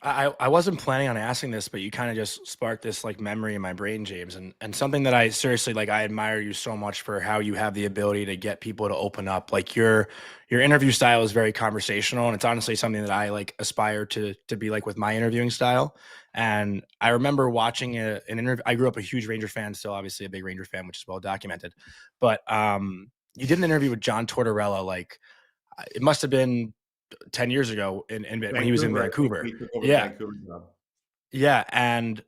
I wasn't planning on asking this, but you kind of just sparked this like memory in my brain, James, and something that I seriously like. I admire you so much for how you have the ability to get people to open up. Like your interview style is very conversational, and it's honestly something that I like aspire to be like with my interviewing style. And I remember watching an interview. I grew up a huge Ranger fan, still obviously a big Ranger fan, which is well documented. But you did an interview with John Tortorella, like it must have been 10 years ago when he was in Vancouver. Yeah. Yeah. And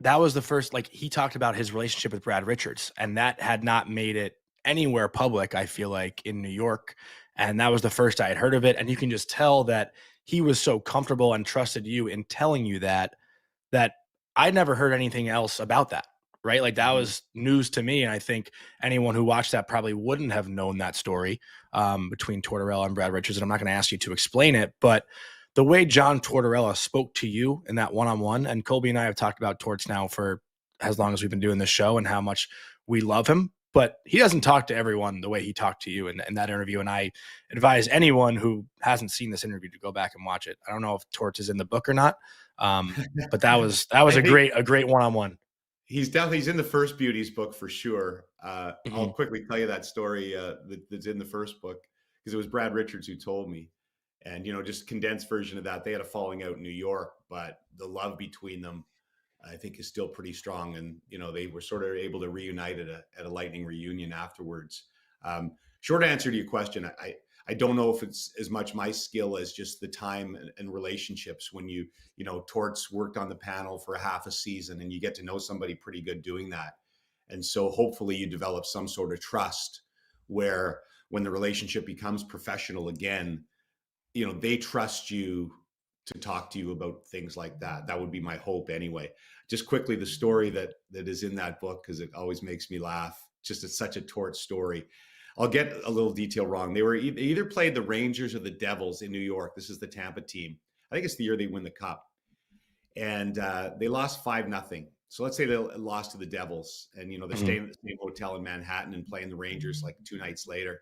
that was the first, like he talked about his relationship with Brad Richards, and that had not made it anywhere public, I feel like, in New York. And that was the first I had heard of it. And you can just tell that he was so comfortable and trusted you in telling you that I never heard anything else about that. Right. Like that was news to me. And I think anyone who watched that probably wouldn't have known that story between Tortorella and Brad Richards. And I'm not going to ask you to explain it, but the way John Tortorella spoke to you in that one-on-one, and Colby and I have talked about Torts now for as long as we've been doing this show and how much we love him, but he doesn't talk to everyone the way he talked to you in that interview. And I advise anyone who hasn't seen this interview to go back and watch it. I don't know if Torts is in the book or not, but that was a great one-on-one. He's in the First Beauties book for sure. I'll quickly tell you that story that's in the first book because it was Brad Richards who told me. And, you know, just condensed version of that. They had a falling out in New York, but the love between them, I think, is still pretty strong. And, you know, they were sort of able to reunite at a Lightning reunion afterwards. Short answer to your question, I don't know if it's as much my skill as just the time and relationships when you know, Torts worked on the panel for a half a season and you get to know somebody pretty good doing that. And so hopefully you develop some sort of trust where when the relationship becomes professional again, you know, they trust you to talk to you about things like that. That would be my hope anyway. Just quickly, the story that is in that book, because it always makes me laugh. Just it's such a Torts story. I'll get a little detail wrong. They either played the Rangers or the Devils in New York. This is the Tampa team. I think it's the year they win the cup. And they lost 5-0. So let's say they lost to the Devils. And, you know, they're staying at the same hotel in Manhattan and playing the Rangers like 2 nights later.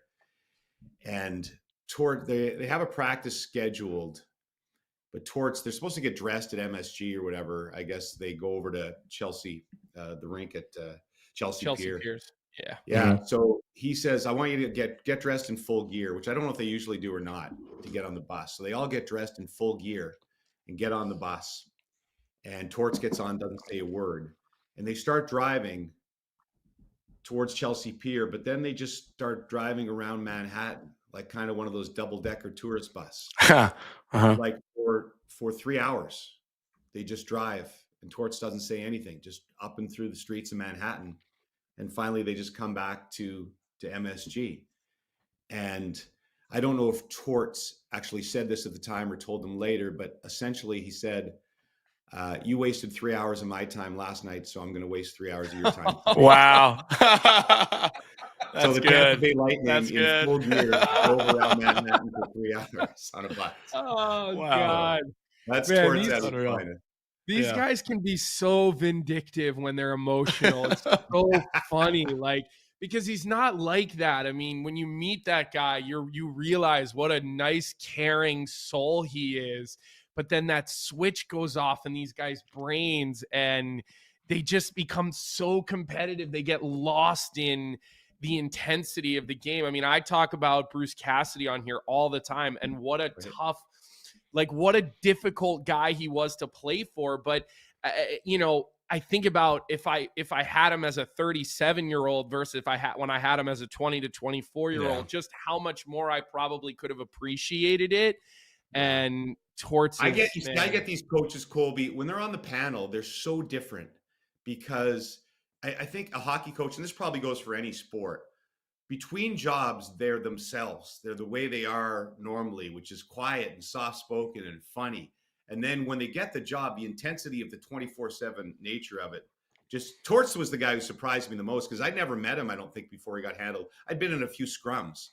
And they have a practice scheduled, but Torts, they're supposed to get dressed at MSG or whatever. I guess they go over to Chelsea, the rink at Chelsea Piers. Yeah. So he says, I want you to get dressed in full gear, which I don't know if they usually do or not to get on the bus. So they all get dressed in full gear and get on the bus. And Torts gets on, doesn't say a word. And they start driving towards Chelsea Pier, but then they just start driving around Manhattan, like kind of one of those double-decker tourist bus. Like for 3 hours, they just drive. And Torts doesn't say anything, just up and through the streets of Manhattan. And finally, they just come back to MSG. And I don't know if Torts actually said this at the time or told them later, but essentially he said, you wasted 3 hours of my time last night, so I'm going to waste 3 hours of your time. Wow. So the Tampa Bay Lightning in full gear drove around Manhattan for 3 hours on a bus. Oh, wow. God. That's Torts at his finest. These guys can be so vindictive when they're emotional. It's so funny, like, because he's not like that. I mean, when you meet that guy, you realize what a nice, caring soul he is. But then that switch goes off in these guys' brains, and they just become so competitive. They get lost in the intensity of the game. I mean, I talk about Bruce Cassidy on here all the time, and what a tough, like what a difficult guy he was to play for. But you know, I think about if I had him as a 37-year-old versus when I had him as a 20 to 24-year-old, just how much more I probably could have appreciated it. And Torts, I get these coaches, Colby, when they're on the panel, they're so different because I think a hockey coach, and this probably goes for any sport, between jobs, they're themselves. They're the way they are normally, which is quiet and soft-spoken and funny. And then when they get the job, the intensity of the 24/7 nature of it, just Torts was the guy who surprised me the most because I'd never met him, I don't think, before he got handled. I'd been in a few scrums,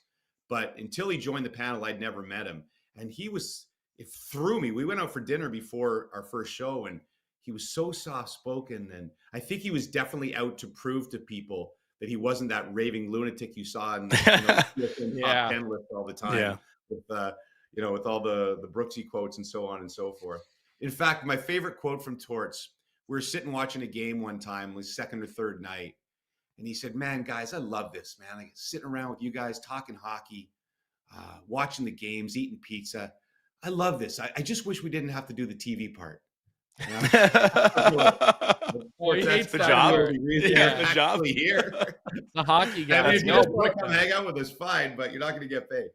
but until he joined the panel, I'd never met him. And he was it threw me. We went out for dinner before our first show, and he was so soft spoken, and I think he was definitely out to prove to people that he wasn't that raving lunatic you saw in the top 10 list all the time. Yeah. With with all the Brooksy quotes and so on and so forth. In fact, my favorite quote from Torts, we were sitting watching a game one time, it was second or third night, and he said, "Man, guys, I love this, man. Like sitting around with you guys talking hockey, watching the games, eating pizza. I love this. I just wish we didn't have to do the TV part." You know? Oh, he hates the that job. part. Yeah, the job. Here. The hockey And guys. if you No, just want to come hang out with us, fine, but you're not going to get paid.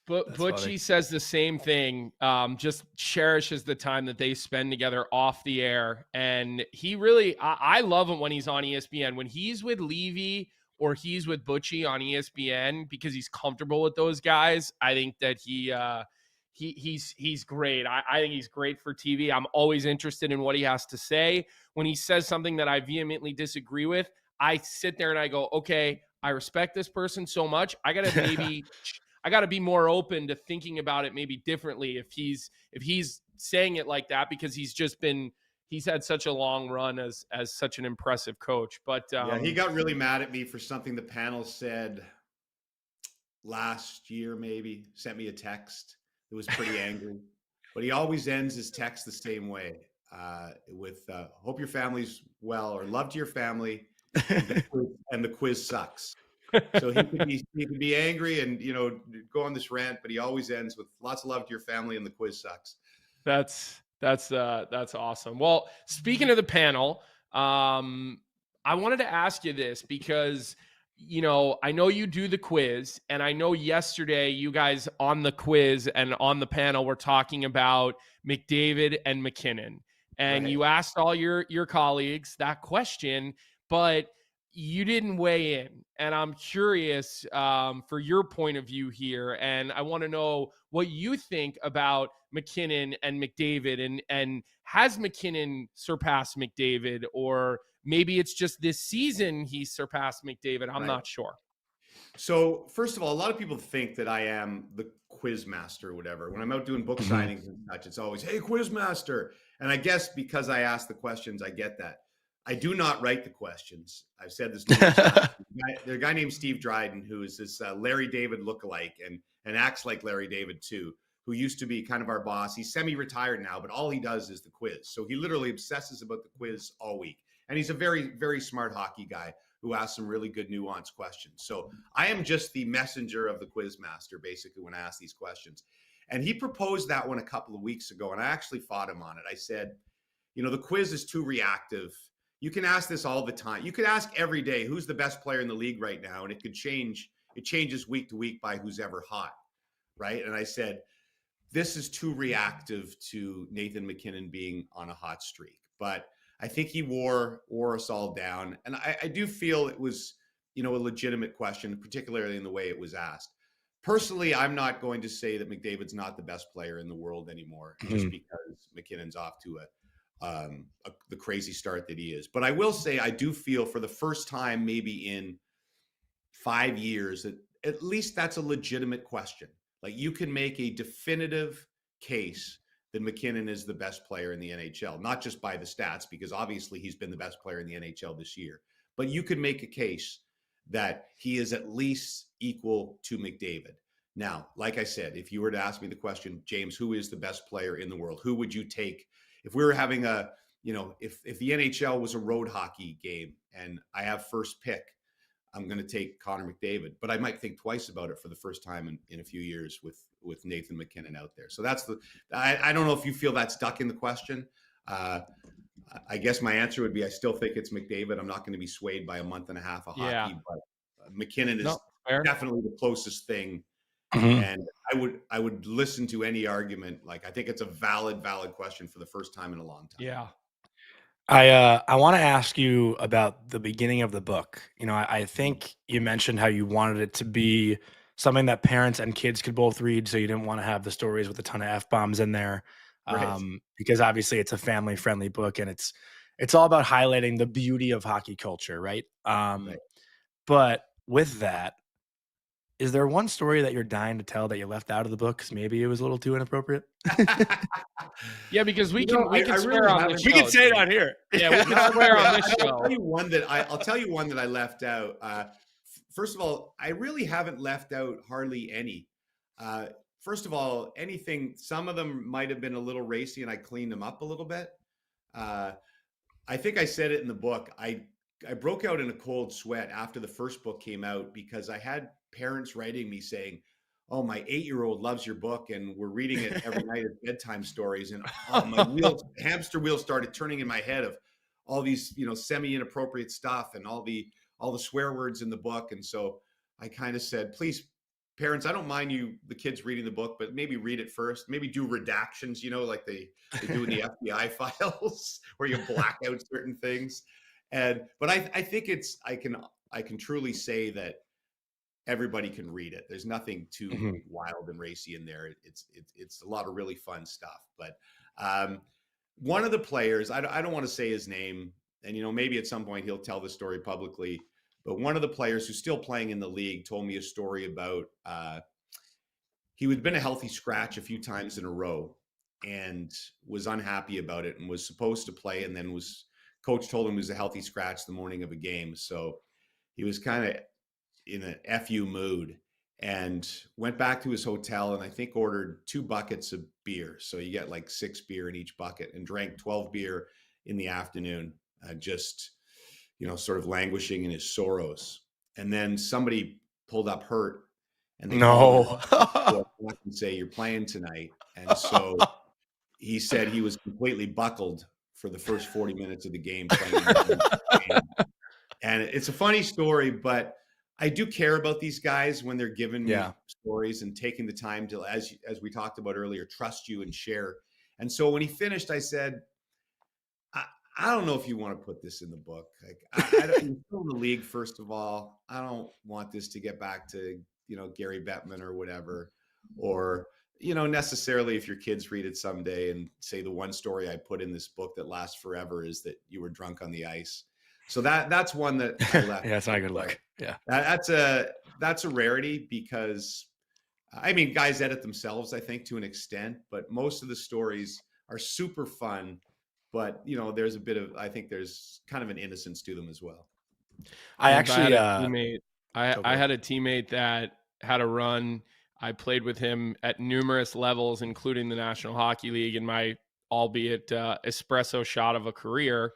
But That's Butchie funny. says the same thing. Just cherishes the time that they spend together off the air, and he really, I love him when he's on ESPN. When he's with Levy or he's with Butchie on ESPN, because he's comfortable with those guys. I think that he's great. I think he's great for TV. I'm always interested in what he has to say. When he says something that I vehemently disagree with, I sit there and I go, okay, I respect this person so much. I gotta be more open to thinking about it maybe differently if he's saying it like that, because he's had such a long run as such an impressive coach. But Yeah, he got really mad at me for something the panel said last year, maybe sent me a text. It was pretty angry, but he always ends his text the same way, with "Hope your family's well" or "Love to your family," and the quiz sucks. So he could be angry and go on this rant, but he always ends with "Lots of love to your family" and the quiz sucks. That's awesome. Well, speaking of the panel, I wanted to ask you this because I know you do the quiz, and I know yesterday you guys on the quiz and on the panel were talking about McDavid and MacKinnon, and Right. you asked all your colleagues that question, but you didn't weigh in. And I'm curious for your point of view here, and I want to know what you think about MacKinnon and McDavid, and has MacKinnon surpassed McDavid, or maybe it's just this season he surpassed McDavid. I'm Right. not sure. So first of all, a lot of people think that I am the quiz master or whatever. When I'm out doing book signings and such, it's always, "Hey, quiz master." And I guess because I ask the questions, I get that. I do not write the questions. I've said this numerous times. There's a guy named Steve Dryden who is this Larry David lookalike and acts like Larry David too, who used to be kind of our boss. He's semi-retired now, but all he does is the quiz. So he literally obsesses about the quiz all week. And he's a very, very smart hockey guy who asks some really good nuanced questions. So I am just the messenger of the quiz master, basically, when I ask these questions. And he proposed that one a couple of weeks ago, and I actually fought him on it. I said, the quiz is too reactive. You can ask this all the time. You could ask every day, who's the best player in the league right now? And it could change. It changes week to week by who's ever hot, right? And I said, this is too reactive to Nathan MacKinnon being on a hot streak. But I think he wore us all down. And I do feel it was, a legitimate question, particularly in the way it was asked. Personally, I'm not going to say that McDavid's not the best player in the world anymore, just because MacKinnon's off to the crazy start that he is. But I will say, I do feel for the first time, maybe in 5 years, that at least that's a legitimate question. Like, you can make a definitive case that MacKinnon is the best player in the NHL, not just by the stats, because obviously he's been the best player in the NHL this year, but you could make a case that he is at least equal to McDavid. Now, like I said, if you were to ask me the question, James, who is the best player in the world? Who would you take? If we were having if the NHL was a road hockey game and I have first pick, I'm going to take Connor McDavid, but I might think twice about it for the first time in a few years with Nathan MacKinnon out there. So that's I don't know if you feel that's ducking the question. I guess my answer would be, I still think it's McDavid. I'm not going to be swayed by a month and a half of hockey, but MacKinnon is definitely the closest thing. And I would listen to any argument. Like, I think it's a valid question for the first time in a long time. Yeah. I want to ask you about the beginning of the book. I think you mentioned how you wanted it to be something that parents and kids could both read, so you didn't want to have the stories with a ton of F-bombs in there, because obviously it's a family-friendly book, and it's all about highlighting the beauty of hockey culture, right? But with that, Is there one story that you're dying to tell that you left out of the book because maybe it was a little too inappropriate? Yeah, because we You know, can we I can really swear on haven't- this We show. can say it dude. on here. Yeah, we can No, swear on yeah, this I'll show. tell you one that I'll tell you one that I left out. First of all, I really haven't left out hardly any. First of all, anything. Some of them might have been a little racy, and I cleaned them up a little bit. Uh, I think I said it in the book. I broke out in a cold sweat after the first book came out because I had parents writing me saying, "Oh, my 8-year-old loves your book, and we're reading it every night as bedtime stories." And my hamster wheel started turning in my head of all these, semi inappropriate stuff and all the swear words in the book. And so I kind of said, "Please, parents, I don't mind the kids reading the book, but maybe read it first. Maybe do redactions, like they do in the FBI files, where you black out certain things." But I think I can truly say that everybody can read it. There's nothing too Mhm. wild and racy in there. It's a lot of really fun stuff. But one of the players, I don't want to say his name, and maybe at some point he'll tell the story publicly. But one of the players who's still playing in the league told me a story about he had been a healthy scratch a few times in a row and was unhappy about it and was supposed to play, and then coach told him he was a healthy scratch the morning of a game. So he was kind of in an FU mood and went back to his hotel and I think ordered 2 buckets of beer. So you get like 6 beer in each bucket, and drank 12 beer in the afternoon, just, sort of languishing in his sorrows. And then somebody pulled up hurt and they called No. him and say, "You're playing tonight." And so he said he was completely buckled for the first 40 minutes of the game playing. And it's a funny story, but I do care about these guys when they're giving me Yeah. stories and taking the time to, as we talked about earlier, trust you and share. And so when he finished, I said, I don't know if you want to put this in the book. Like, I don't, you're still in the league, first of all. I don't want this to get back to, Gary Bettman or whatever, or, necessarily if your kids read it someday and say the one story I put in this book that lasts forever is that you were drunk on the ice. So that's one that I left. Yeah, it's not a good look. Yeah. That's a rarity because, guys edit themselves, I think, to an extent, but most of the stories are super fun. But there's I think there's kind of an innocence to them as well. I had actually a teammate. I go. had a teammate that had a run. I played with him at numerous levels, including the National Hockey League, and my albeit espresso shot of a career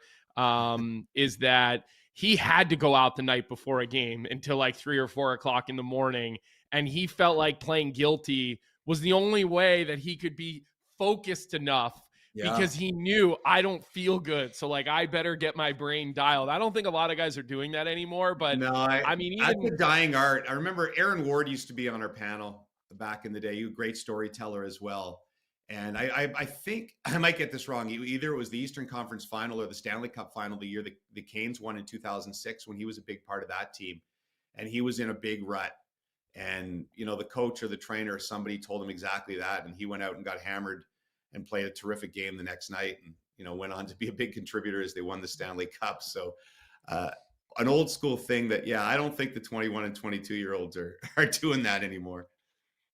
is that he had to go out the night before a game until like 3 or 4 o'clock in the morning. And he felt like playing guilty was the only way that he could be focused enough because he knew I don't feel good. So like, I better get my brain dialed. I don't think a lot of guys are doing that anymore, but no, even that's a dying art. I remember Aaron Ward used to be on our panel back in the day. You a great storyteller as well. And I think I might get this wrong. Either it was the Eastern Conference Final or the Stanley Cup Final the year the Canes won in 2006 when he was a big part of that team. And he was in a big rut. And, the coach or the trainer or somebody told him exactly that. And he went out and got hammered and played a terrific game the next night and, went on to be a big contributor as they won the Stanley Cup. So an old school thing that, I don't think the 21 and 22-year-olds are doing that anymore.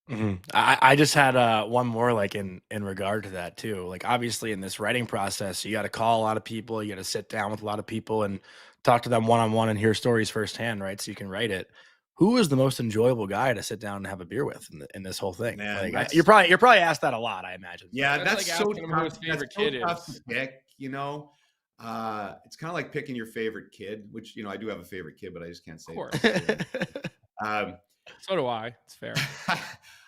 Mm-hmm. I just had one more like in regard to that too. Like obviously in this writing process, you got to call a lot of people, you got to sit down with a lot of people and talk to them one-on-one and hear stories firsthand, right? So you can write it. Who is the most enjoyable guy to sit down and have a beer with in this whole thing? Man, like, you're probably asked that a lot, I imagine. Yeah, that's like so asking him who his tough. favorite That's so kid tough is. to pick, It's kind of like picking your favorite kid, which I do have a favorite kid, but I just can't say. Of course. So do I. It's fair.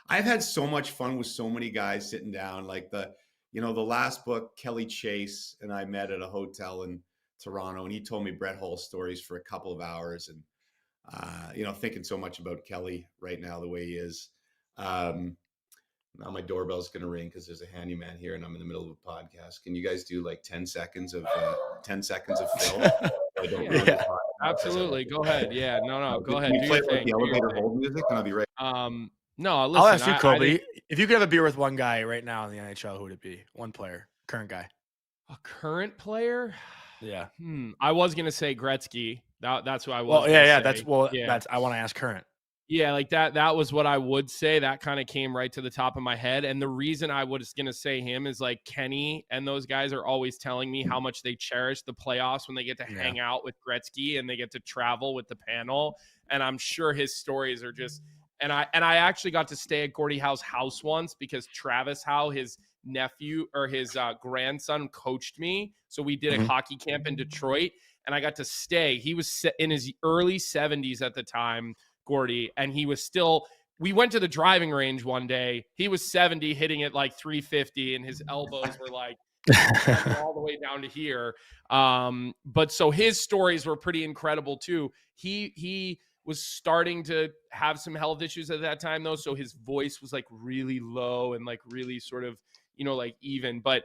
I've had so much fun with so many guys sitting down. Like the last book, Kelly Chase and I met at a hotel in Toronto, and he told me Brett Hull stories for a couple of hours, and thinking so much about Kelly right now the way he is. Now my doorbell's going to ring because there's a handyman here and I'm in the middle of a podcast. Can you guys do like 10 seconds of film? Yeah, absolutely. Go ahead. Yeah, no, go ahead. You Do play your like thing. the Do your elevator thing. hold music and I'll be right. No, listen, I'll ask you, I Colby. think If you could have a beer with one guy right now in the NHL, who would it be? One player, current guy. a current player. Yeah. I was gonna say Gretzky. That's who I was. Well, gonna yeah. say. That's I want to ask current. Yeah, like that was what I would say. That kind of came right to the top of my head. And the reason I was going to say him is like Kenny and those guys are always telling me how much they cherish the playoffs when they get to hang out with Gretzky and they get to travel with the panel. And I'm sure his stories are just and I actually got to stay at Gordie Howe's house once because Travis Howe, his nephew or his grandson, coached me. So we did a hockey camp in Detroit and I got to stay. He was in his early 70s at the time, Gordie, and he was still, we went to the driving range one day. He was 70 hitting it like 350 and his elbows were like all the way down to here. But so his stories were pretty incredible too. He was starting to have some health issues at that time though. So his voice was like really low and like really sort of, like even, but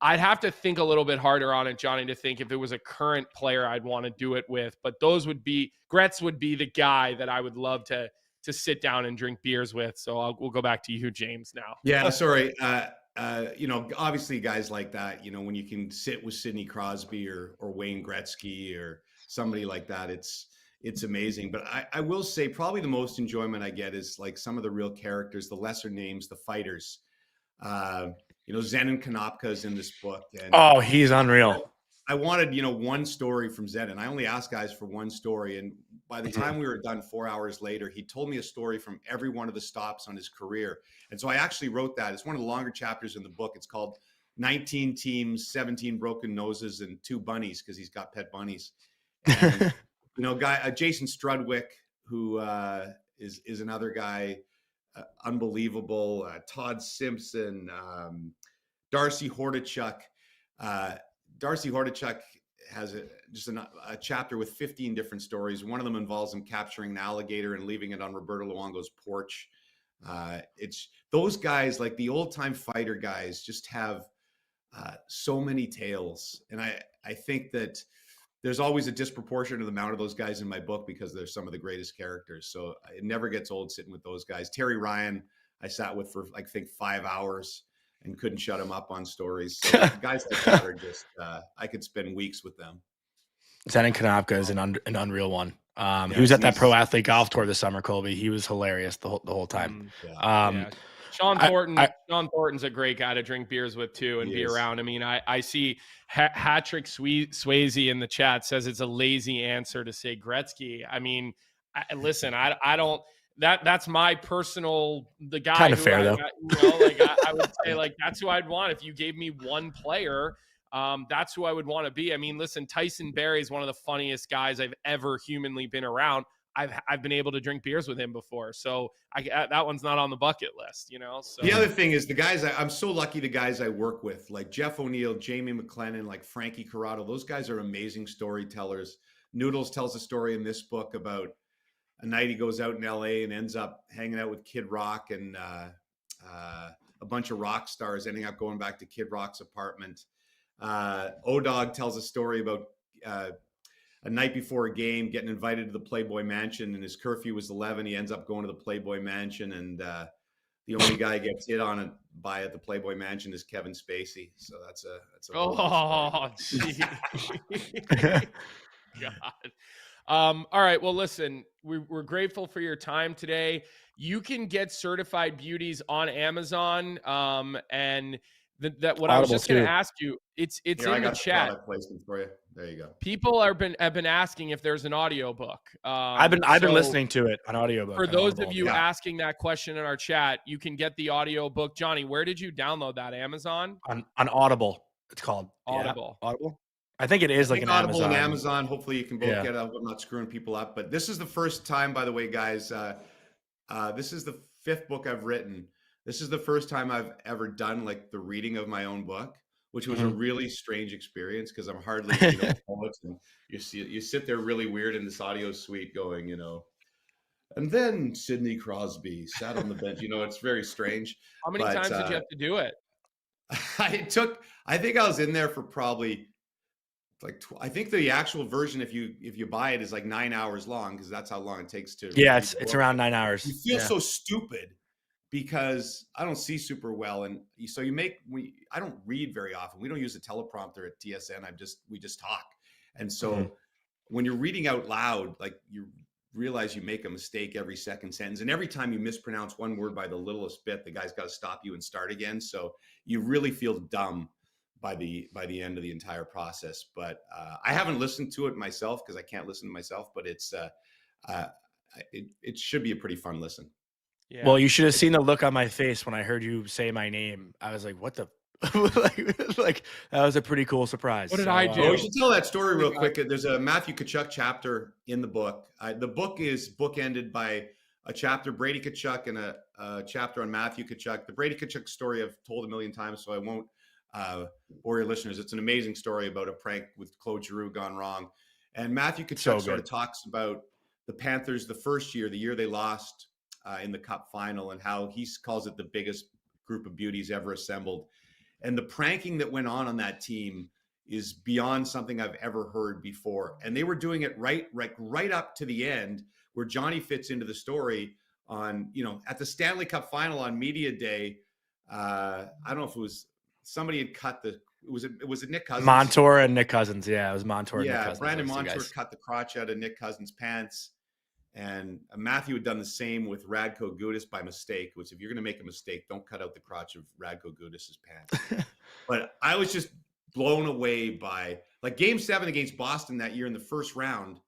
I'd have to think a little bit harder on it, Johnny, to think if it was a current player I'd want to do it with. But Gretz would be the guy that I would love to sit down and drink beers with. So we'll go back to you, James, now. Yeah, sorry. Obviously guys like that, when you can sit with Sidney Crosby or Wayne Gretzky or somebody like that, it's amazing. But I will say probably the most enjoyment I get is like some of the real characters, the lesser names, the fighters. Zenon Konopka is in this book. And, he's unreal. I wanted, one story from Zenon. I only asked guys for one story. And by the time we were done 4 hours later, he told me a story from every one of the stops on his career. And so I actually wrote that. It's one of the longer chapters in the book. It's called 19 Teams, 17 Broken Noses, and 2 Bunnies, because he's got pet bunnies. And, Jason Strudwick, who is another guy, unbelievable. Todd Simpson, Darcy Hordachuk. Darcy Hordachuk has a chapter with 15 different stories. One of them involves him capturing an alligator and leaving it on Roberto Luongo's porch. It's those guys, like the old time fighter guys, just have so many tales. And I think that there's always a disproportionate amount of those guys in my book because they're some of the greatest characters. So it never gets old sitting with those guys. Terry Ryan, I sat with for I think 5 hours and couldn't shut him up on stories. So guys like that are just, I could spend weeks with them. Zenon Konopka is an unreal one. He was at that pro athlete golf tour this summer, Colby. He was hilarious the whole time. Sean Thornton's a great guy to drink beers with too and be around. I mean, I see Hatrick Swayze in the chat says it's a lazy answer to say Gretzky. I mean, listen, I don't. That's my personal the guy. Kind of fair though. I would say like that's who I'd want if you gave me one player. That's who I would want to be. I mean, listen, Tyson Barrie is one of the funniest guys I've ever humanly been around. I've been able to drink beers with him before, so that one's not on the bucket list, So the other thing is the guys I'm so lucky. The guys I work with, like Jeff O'Neill, Jamie McLennan, like Frankie Corrado, those guys are amazing storytellers. Noodles tells a story in this book about a night he goes out in LA and ends up hanging out with Kid Rock and a bunch of rock stars, ending up going back to Kid Rock's apartment. O-Dog tells a story about a night before a game, getting invited to the Playboy Mansion, and his curfew was 11. He ends up going to the Playboy Mansion, and the only guy he gets hit on by at the Playboy Mansion is Kevin Spacey. So that's a God. All right. Well, listen, we're grateful for your time today. You can get Certified Beauties on Amazon, and that what Audible I was just going to ask you, it's in the chat. Placement for you. There you go. People have been asking if there's an audiobook. I've been listening to it on audiobook. For those of you asking that question in our chat, you can get the audiobook. Johnny, where did you download that? Amazon? On Audible. It's called Audible. Yeah. Audible. I think it is like an Audible Amazon. and Amazon. Hopefully you can both get it. I'm not screwing people up, but this is the first time, by the way, guys, this is the 5th book I've written. This is the first time I've ever done like the reading of my own book, which was a really strange experience because I'm hardly, poets, and you sit there really weird in this audio suite going, and then Sidney Crosby sat on the bench. It's very strange. How many times did you have to do it? I think I was in there for probably I think the actual version, if you buy it, is like 9 hours long because that's how long it takes to. Yeah, it's around 9 hours. You feel so stupid because I don't see super well, and so I don't read very often. We don't use a teleprompter at TSN. We just talk, and so when you're reading out loud, like realize you make a mistake every second sentence. And every time you mispronounce one word by the littlest bit, the guy's got to stop you and start again. So you really feel dumb by the end of the entire process. But I haven't listened to it myself because I can't listen to myself, but it should be a pretty fun listen. Yeah. Well, you should have seen the look on my face when I heard you say my name. I was like, what the like that was a pretty cool surprise. What did I do? Oh, we should tell that story real quick. There's a Matthew Tkachuk chapter in the book. The book is bookended by a chapter, Brady Tkachuk, and a chapter on Matthew Tkachuk. The Brady Tkachuk story I've told a million times, so I won't bore your listeners. It's an amazing story about a prank with Claude Giroux gone wrong. And Matthew Tkachuk sort of talks about the Panthers the first year, the year they lost in the Cup final, and how he calls it the biggest group of beauties ever assembled. And the pranking that went on that team is beyond something I've ever heard before. And they were doing it right up to the end, where Johnny fits into the story on, at the Stanley Cup final on media day. I don't know if it was somebody had cut it was Nick Cousins. Montour and Nick Cousins. Yeah, it was Montour and Nick Cousins. Brandon Montour cut the crotch out of Nick Cousins' pants. And Matthew had done the same with Radko Gudas by mistake, which if you're going to make a mistake, don't cut out the crotch of Radko Gudas's pants. But I was just blown away by, like, Game 7 against Boston that year in the first round.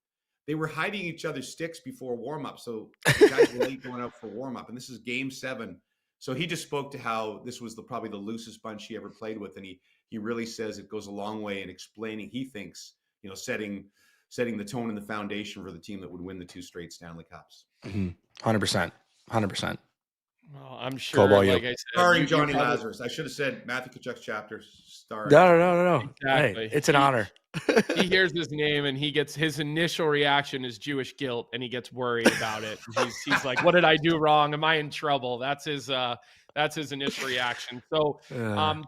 They were hiding each other's sticks before warm-up. So the guys were late going out for warm-up. And this is Game 7. So he just spoke to how this was probably the loosest bunch he ever played with. And he really says it goes a long way in explaining, he thinks, setting the tone and the foundation for the team that would win the 2 straight Stanley Cups. 100%. Well, I'm sure. Like I said, starring Johnny Lazarus. I should have said Matthew Tkachuk's chapter starring. No. Exactly. Hey, it's an honor. He hears his name and his initial reaction is Jewish guilt, and he gets worried about it. He's like, "What did I do wrong? Am I in trouble?" That's his initial reaction. So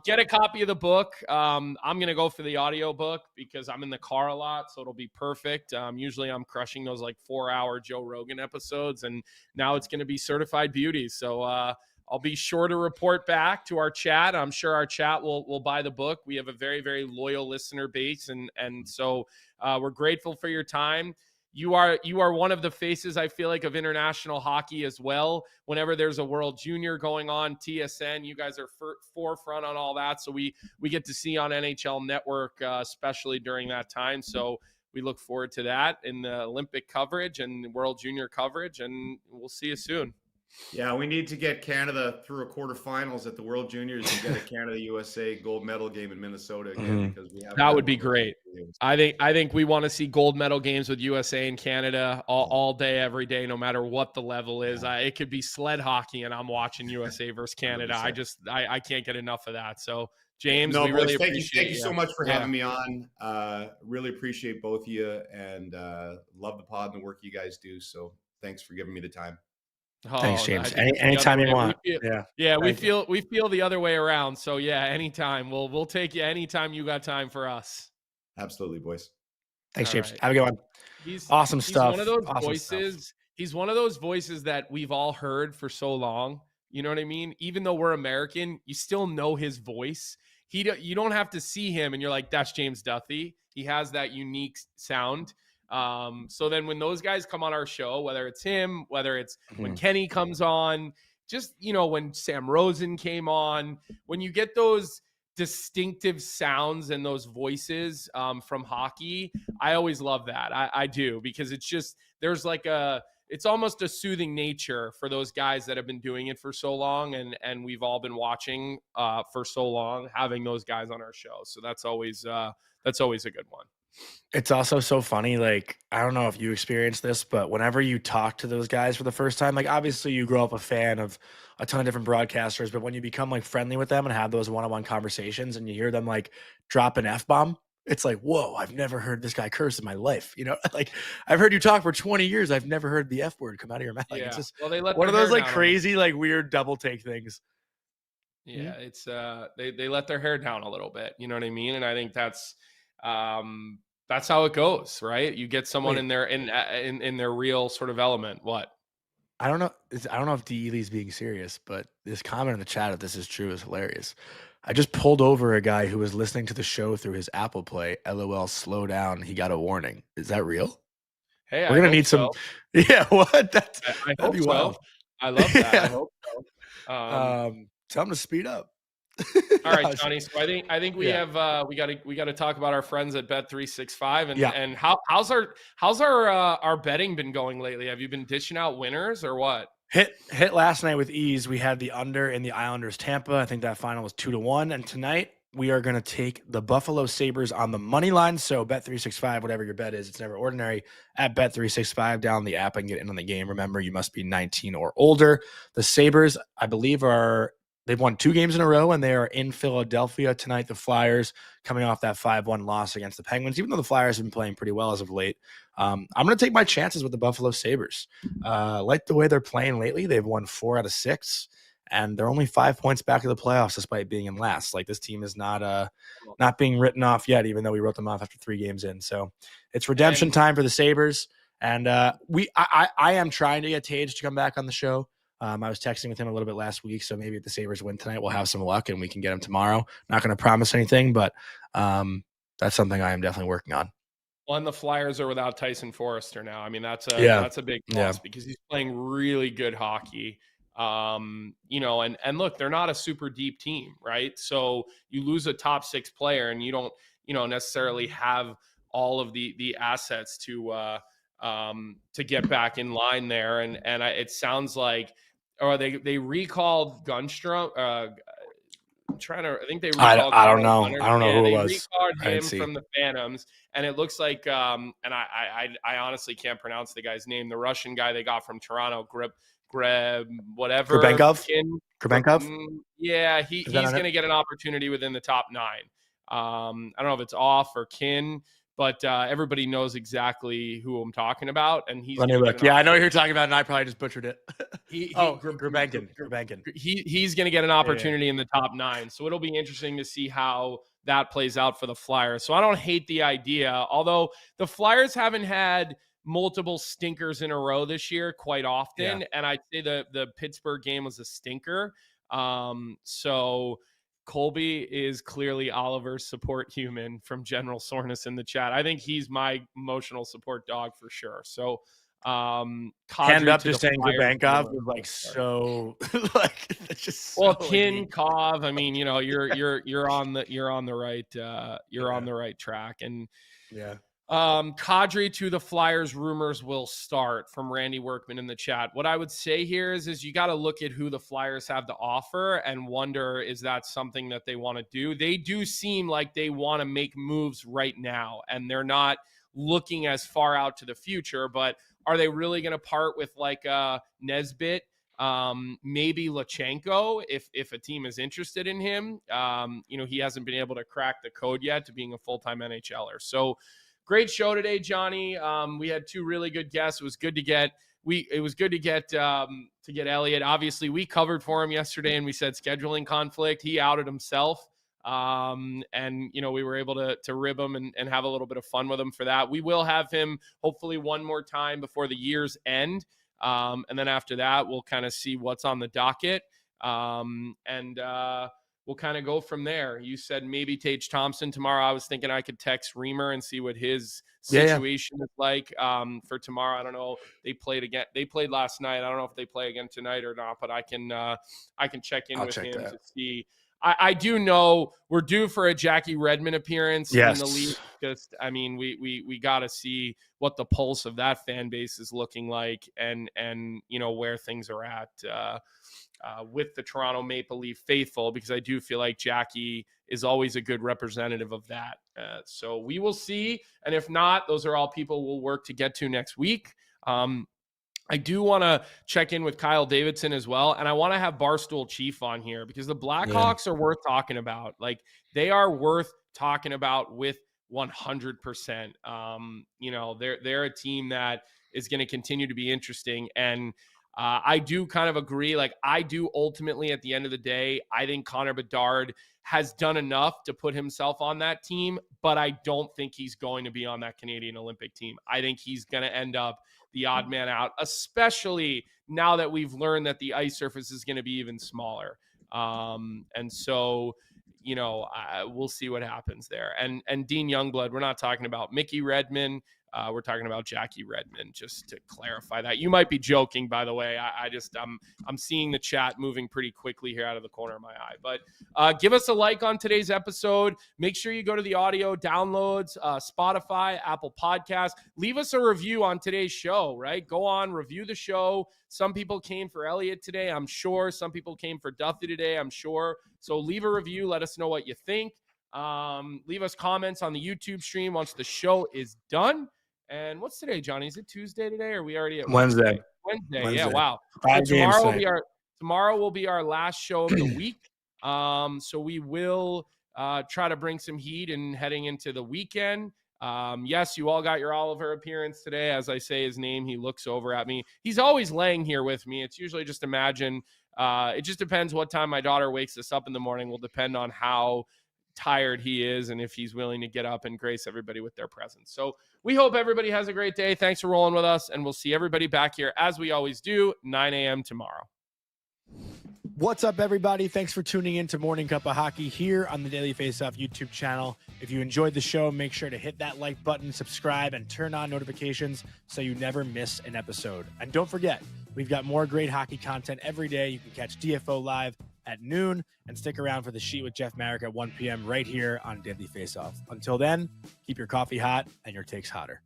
get a copy of the book. I'm going to go for the audio book because I'm in the car a lot, so it'll be perfect. Usually I'm crushing those like 4-hour Joe Rogan episodes, and now it's going to be Certified Beauties. So I'll be sure to report back to our chat. I'm sure our chat will buy the book. We have a very, very loyal listener base, and so we're grateful for your time. You are one of the faces, I feel like, of international hockey as well. Whenever there's a World Junior going on, TSN, you guys are forefront on all that. So we get to see on NHL Network, especially during that time. So we look forward to that in the Olympic coverage and World Junior coverage, and we'll see you soon. Yeah, we need to get Canada through a quarterfinals at the World Juniors and get a Canada-USA gold medal game in Minnesota again, because we have that would be great. I think we want to see gold medal games with USA and Canada all day, every day, no matter what the level is. It could be sled hockey, and I'm watching USA versus Canada. 100%. I can't get enough of that. So James, we really appreciate thank you so much for having me on. Really appreciate both of you, and love the pod and the work you guys do. So thanks for giving me the time. Thanks, James. Anytime you want. We feel the other way around. So anytime. We'll take you anytime you got time for us. Absolutely, boys. Thanks, James. Have a good one. Awesome stuff. One of those voices. He's one of those voices that we've all heard for so long. You know what I mean? Even though we're American, you still know his voice. You don't have to see him and you're like, that's James Duthie. He has that unique sound. So then when those guys come on our show, whether it's him, whether it's when Kenny comes on, just, when Sam Rosen came on, when you get those distinctive sounds and those voices from hockey, I always love that. I do, because it's just, there's it's almost a soothing nature for those guys that have been doing it for so long, and we've all been watching for so long, having those guys on our show. So that's always a good one. It's also so funny. Like, I don't know if you experienced this, but whenever you talk to those guys for the first time, like, obviously you grow up a fan of a ton of different broadcasters, but when you become like friendly with them and have those one-on-one conversations and you hear them like drop an F-bomb, it's like, whoa, I've never heard this guy curse in my life. Like, I've heard you talk for 20 years. I've never heard the F word come out of your mouth. Like, it's just one of those like crazy, like weird double take things. Yeah. It's they let their hair down a little bit. You know what I mean? And I think that's how it goes, right? You get someone in their real sort of element. What? I don't know if D. Lee's being serious, but this comment in the chat, if this is true, is hilarious. I just pulled over a guy who was listening to the show through his Apple Play. LOL, slow down. He got a warning. Is that real? Hey, We're I gonna hope need some. so. Yeah, what? I That'd hope be so. wild. I love that. I Yeah. hope so. Tell them to speed up. All No, right, I was- Johnny. So I think we yeah, have we gotta talk about our friends at Bet365 yeah. and how's our betting been going lately? Have you been dishing out winners or what? Hit last night with ease. We had the under in the Islanders Tampa. I think that final was 2-1. And tonight we are going to take the Buffalo Sabres on the money line. So Bet365, whatever your bet is, it's never ordinary. At Bet365, down the app and get in on the game. Remember, you must be 19 or older. The Sabres, I believe, they've won 2 games in a row, and they are in Philadelphia tonight. The Flyers coming off that 5-1 loss against the Penguins, even though the Flyers have been playing pretty well as of late. I'm going to take my chances with the Buffalo Sabres. Like the way they're playing lately. They've won 4 out of 6, and they're only 5 points back of the playoffs despite being in last. Like, this team is not being written off yet, even though we wrote them off after 3 games in. So it's redemption time for the Sabres. And I am trying to get Tage to come back on the show. I was texting with him a little bit last week, so maybe if the Sabres win tonight, we'll have some luck and we can get him tomorrow. Not going to promise anything, but that's something I am definitely working on. Well, and the Flyers are without Tyson Forrester now. I mean, that's a big loss because he's playing really good hockey. And look, they're not a super deep team, right? So you lose a top 6 player and you don't, necessarily have all of the assets to get back in line there. And it sounds like, or they recalled Gunstrom. I think they recalled. I don't know. Gunner. I don't know Yeah, who it they was. recalled I him didn't see. from the Phantoms, and it looks like and I honestly can't pronounce the guy's name. The Russian guy they got from Toronto, Greb whatever. Grebenkov? Yeah, he's going to get an opportunity within the top 9. I don't know if it's off or Kin, but everybody knows exactly who I'm talking about, and he's. Let me look. Yeah, I know who you're talking about, and I probably just butchered it. Grebenkin. He's going to get an opportunity in the top 9, so it'll be interesting to see how that plays out for the Flyers. So I don't hate the idea, although the Flyers haven't had multiple stinkers in a row this year quite often, and I'd say the Pittsburgh game was a stinker. So Colby is clearly Oliver's support human from General Soreness in the chat. I think he's my emotional support dog for sure. So hand up just saying Grebenkov was like so like it's just well Kin Kov. I mean, you're on the right track. And Kadri to the Flyers rumors will start from Randy Workman in the chat. What I would say here is you got to look at who the Flyers have to offer and wonder, is that something that they want to do? They do seem like they want to make moves right now, and they're not looking as far out to the future, but are they really going to part with like Nesbitt? Maybe Lachenko if a team is interested in him. He hasn't been able to crack the code yet to being a full-time NHLer. So great show today, Johnny. We had 2 really good guests. It was good to get Elliot. Obviously, we covered for him yesterday, and we said scheduling conflict. He outed himself, and we were able to rib him and have a little bit of fun with him for that. We will have him hopefully one more time before the year's end, and then after that, we'll kind of see what's on the docket, and we'll kind of go from there. You said maybe Tage Thompson tomorrow. I was thinking I could text Reamer and see what his situation is like for tomorrow. I don't know. They played last night. I don't know if they play again tonight or not, but I can check in with him to see. I do know we're due for a Jackie Redmond appearance in the league. Just, I mean, we got to see what the pulse of that fan base is looking like and where things are at with the Toronto Maple Leaf faithful, because I do feel like Jackie is always a good representative of that. So we will see. And if not, those are all people we'll work to get to next week. I do want to check in with Kyle Davidson as well. And I want to have Barstool Chief on here because the Blackhawks are worth talking about. Like, they are worth talking about with 100%. They're a team that is going to continue to be interesting. And I do kind of agree. Like, I do ultimately, at the end of the day, I think Connor Bedard has done enough to put himself on that team, but I don't think he's going to be on that Canadian Olympic team. I think he's going to end up the odd man out, especially now that we've learned that the ice surface is going to be even smaller. And so, we'll see what happens there. And Dean Youngblood, we're not talking about Mickey Redmond. We're talking about Jackie Redmond, just to clarify that. You might be joking, by the way. I'm seeing the chat moving pretty quickly here out of the corner of my eye. But give us a like on today's episode. Make sure you go to the audio downloads, Spotify, Apple Podcasts. Leave us a review on today's show, right? Go on, review the show. Some people came for Elliot today, I'm sure. Some people came for Duffy today, I'm sure. So leave a review. Let us know what you think. Leave us comments on the YouTube stream once the show is done. And what's today, Johnny? Is it Tuesday today, or are we already at Wednesday? Wednesday. Yeah, wow. Five So games tomorrow will be our last show of the week. So we will try to bring some heat and heading into the weekend. Yes, you all got your Oliver appearance today. As I say his name, he looks over at me. He's always laying here with me. It's usually just imagine. It just depends what time my daughter wakes us up in the morning. Will depend on how tired he is and if he's willing to get up and grace everybody with their presence. So we hope everybody has a great day. Thanks for rolling with us, and we'll see everybody back here as we always do, 9 a.m. tomorrow. What's up, everybody? Thanks for tuning in to Morning Cup of Hockey here on the Daily Faceoff YouTube channel. If you enjoyed the show, make sure to hit that like button, subscribe, and turn on notifications so you never miss an episode. And don't forget, we've got more great hockey content every day. You can catch DFO live at noon and stick around for the sheet with Jeff Marek at 1 p.m. right here on Daily Faceoff. Until then, keep your coffee hot and your takes hotter.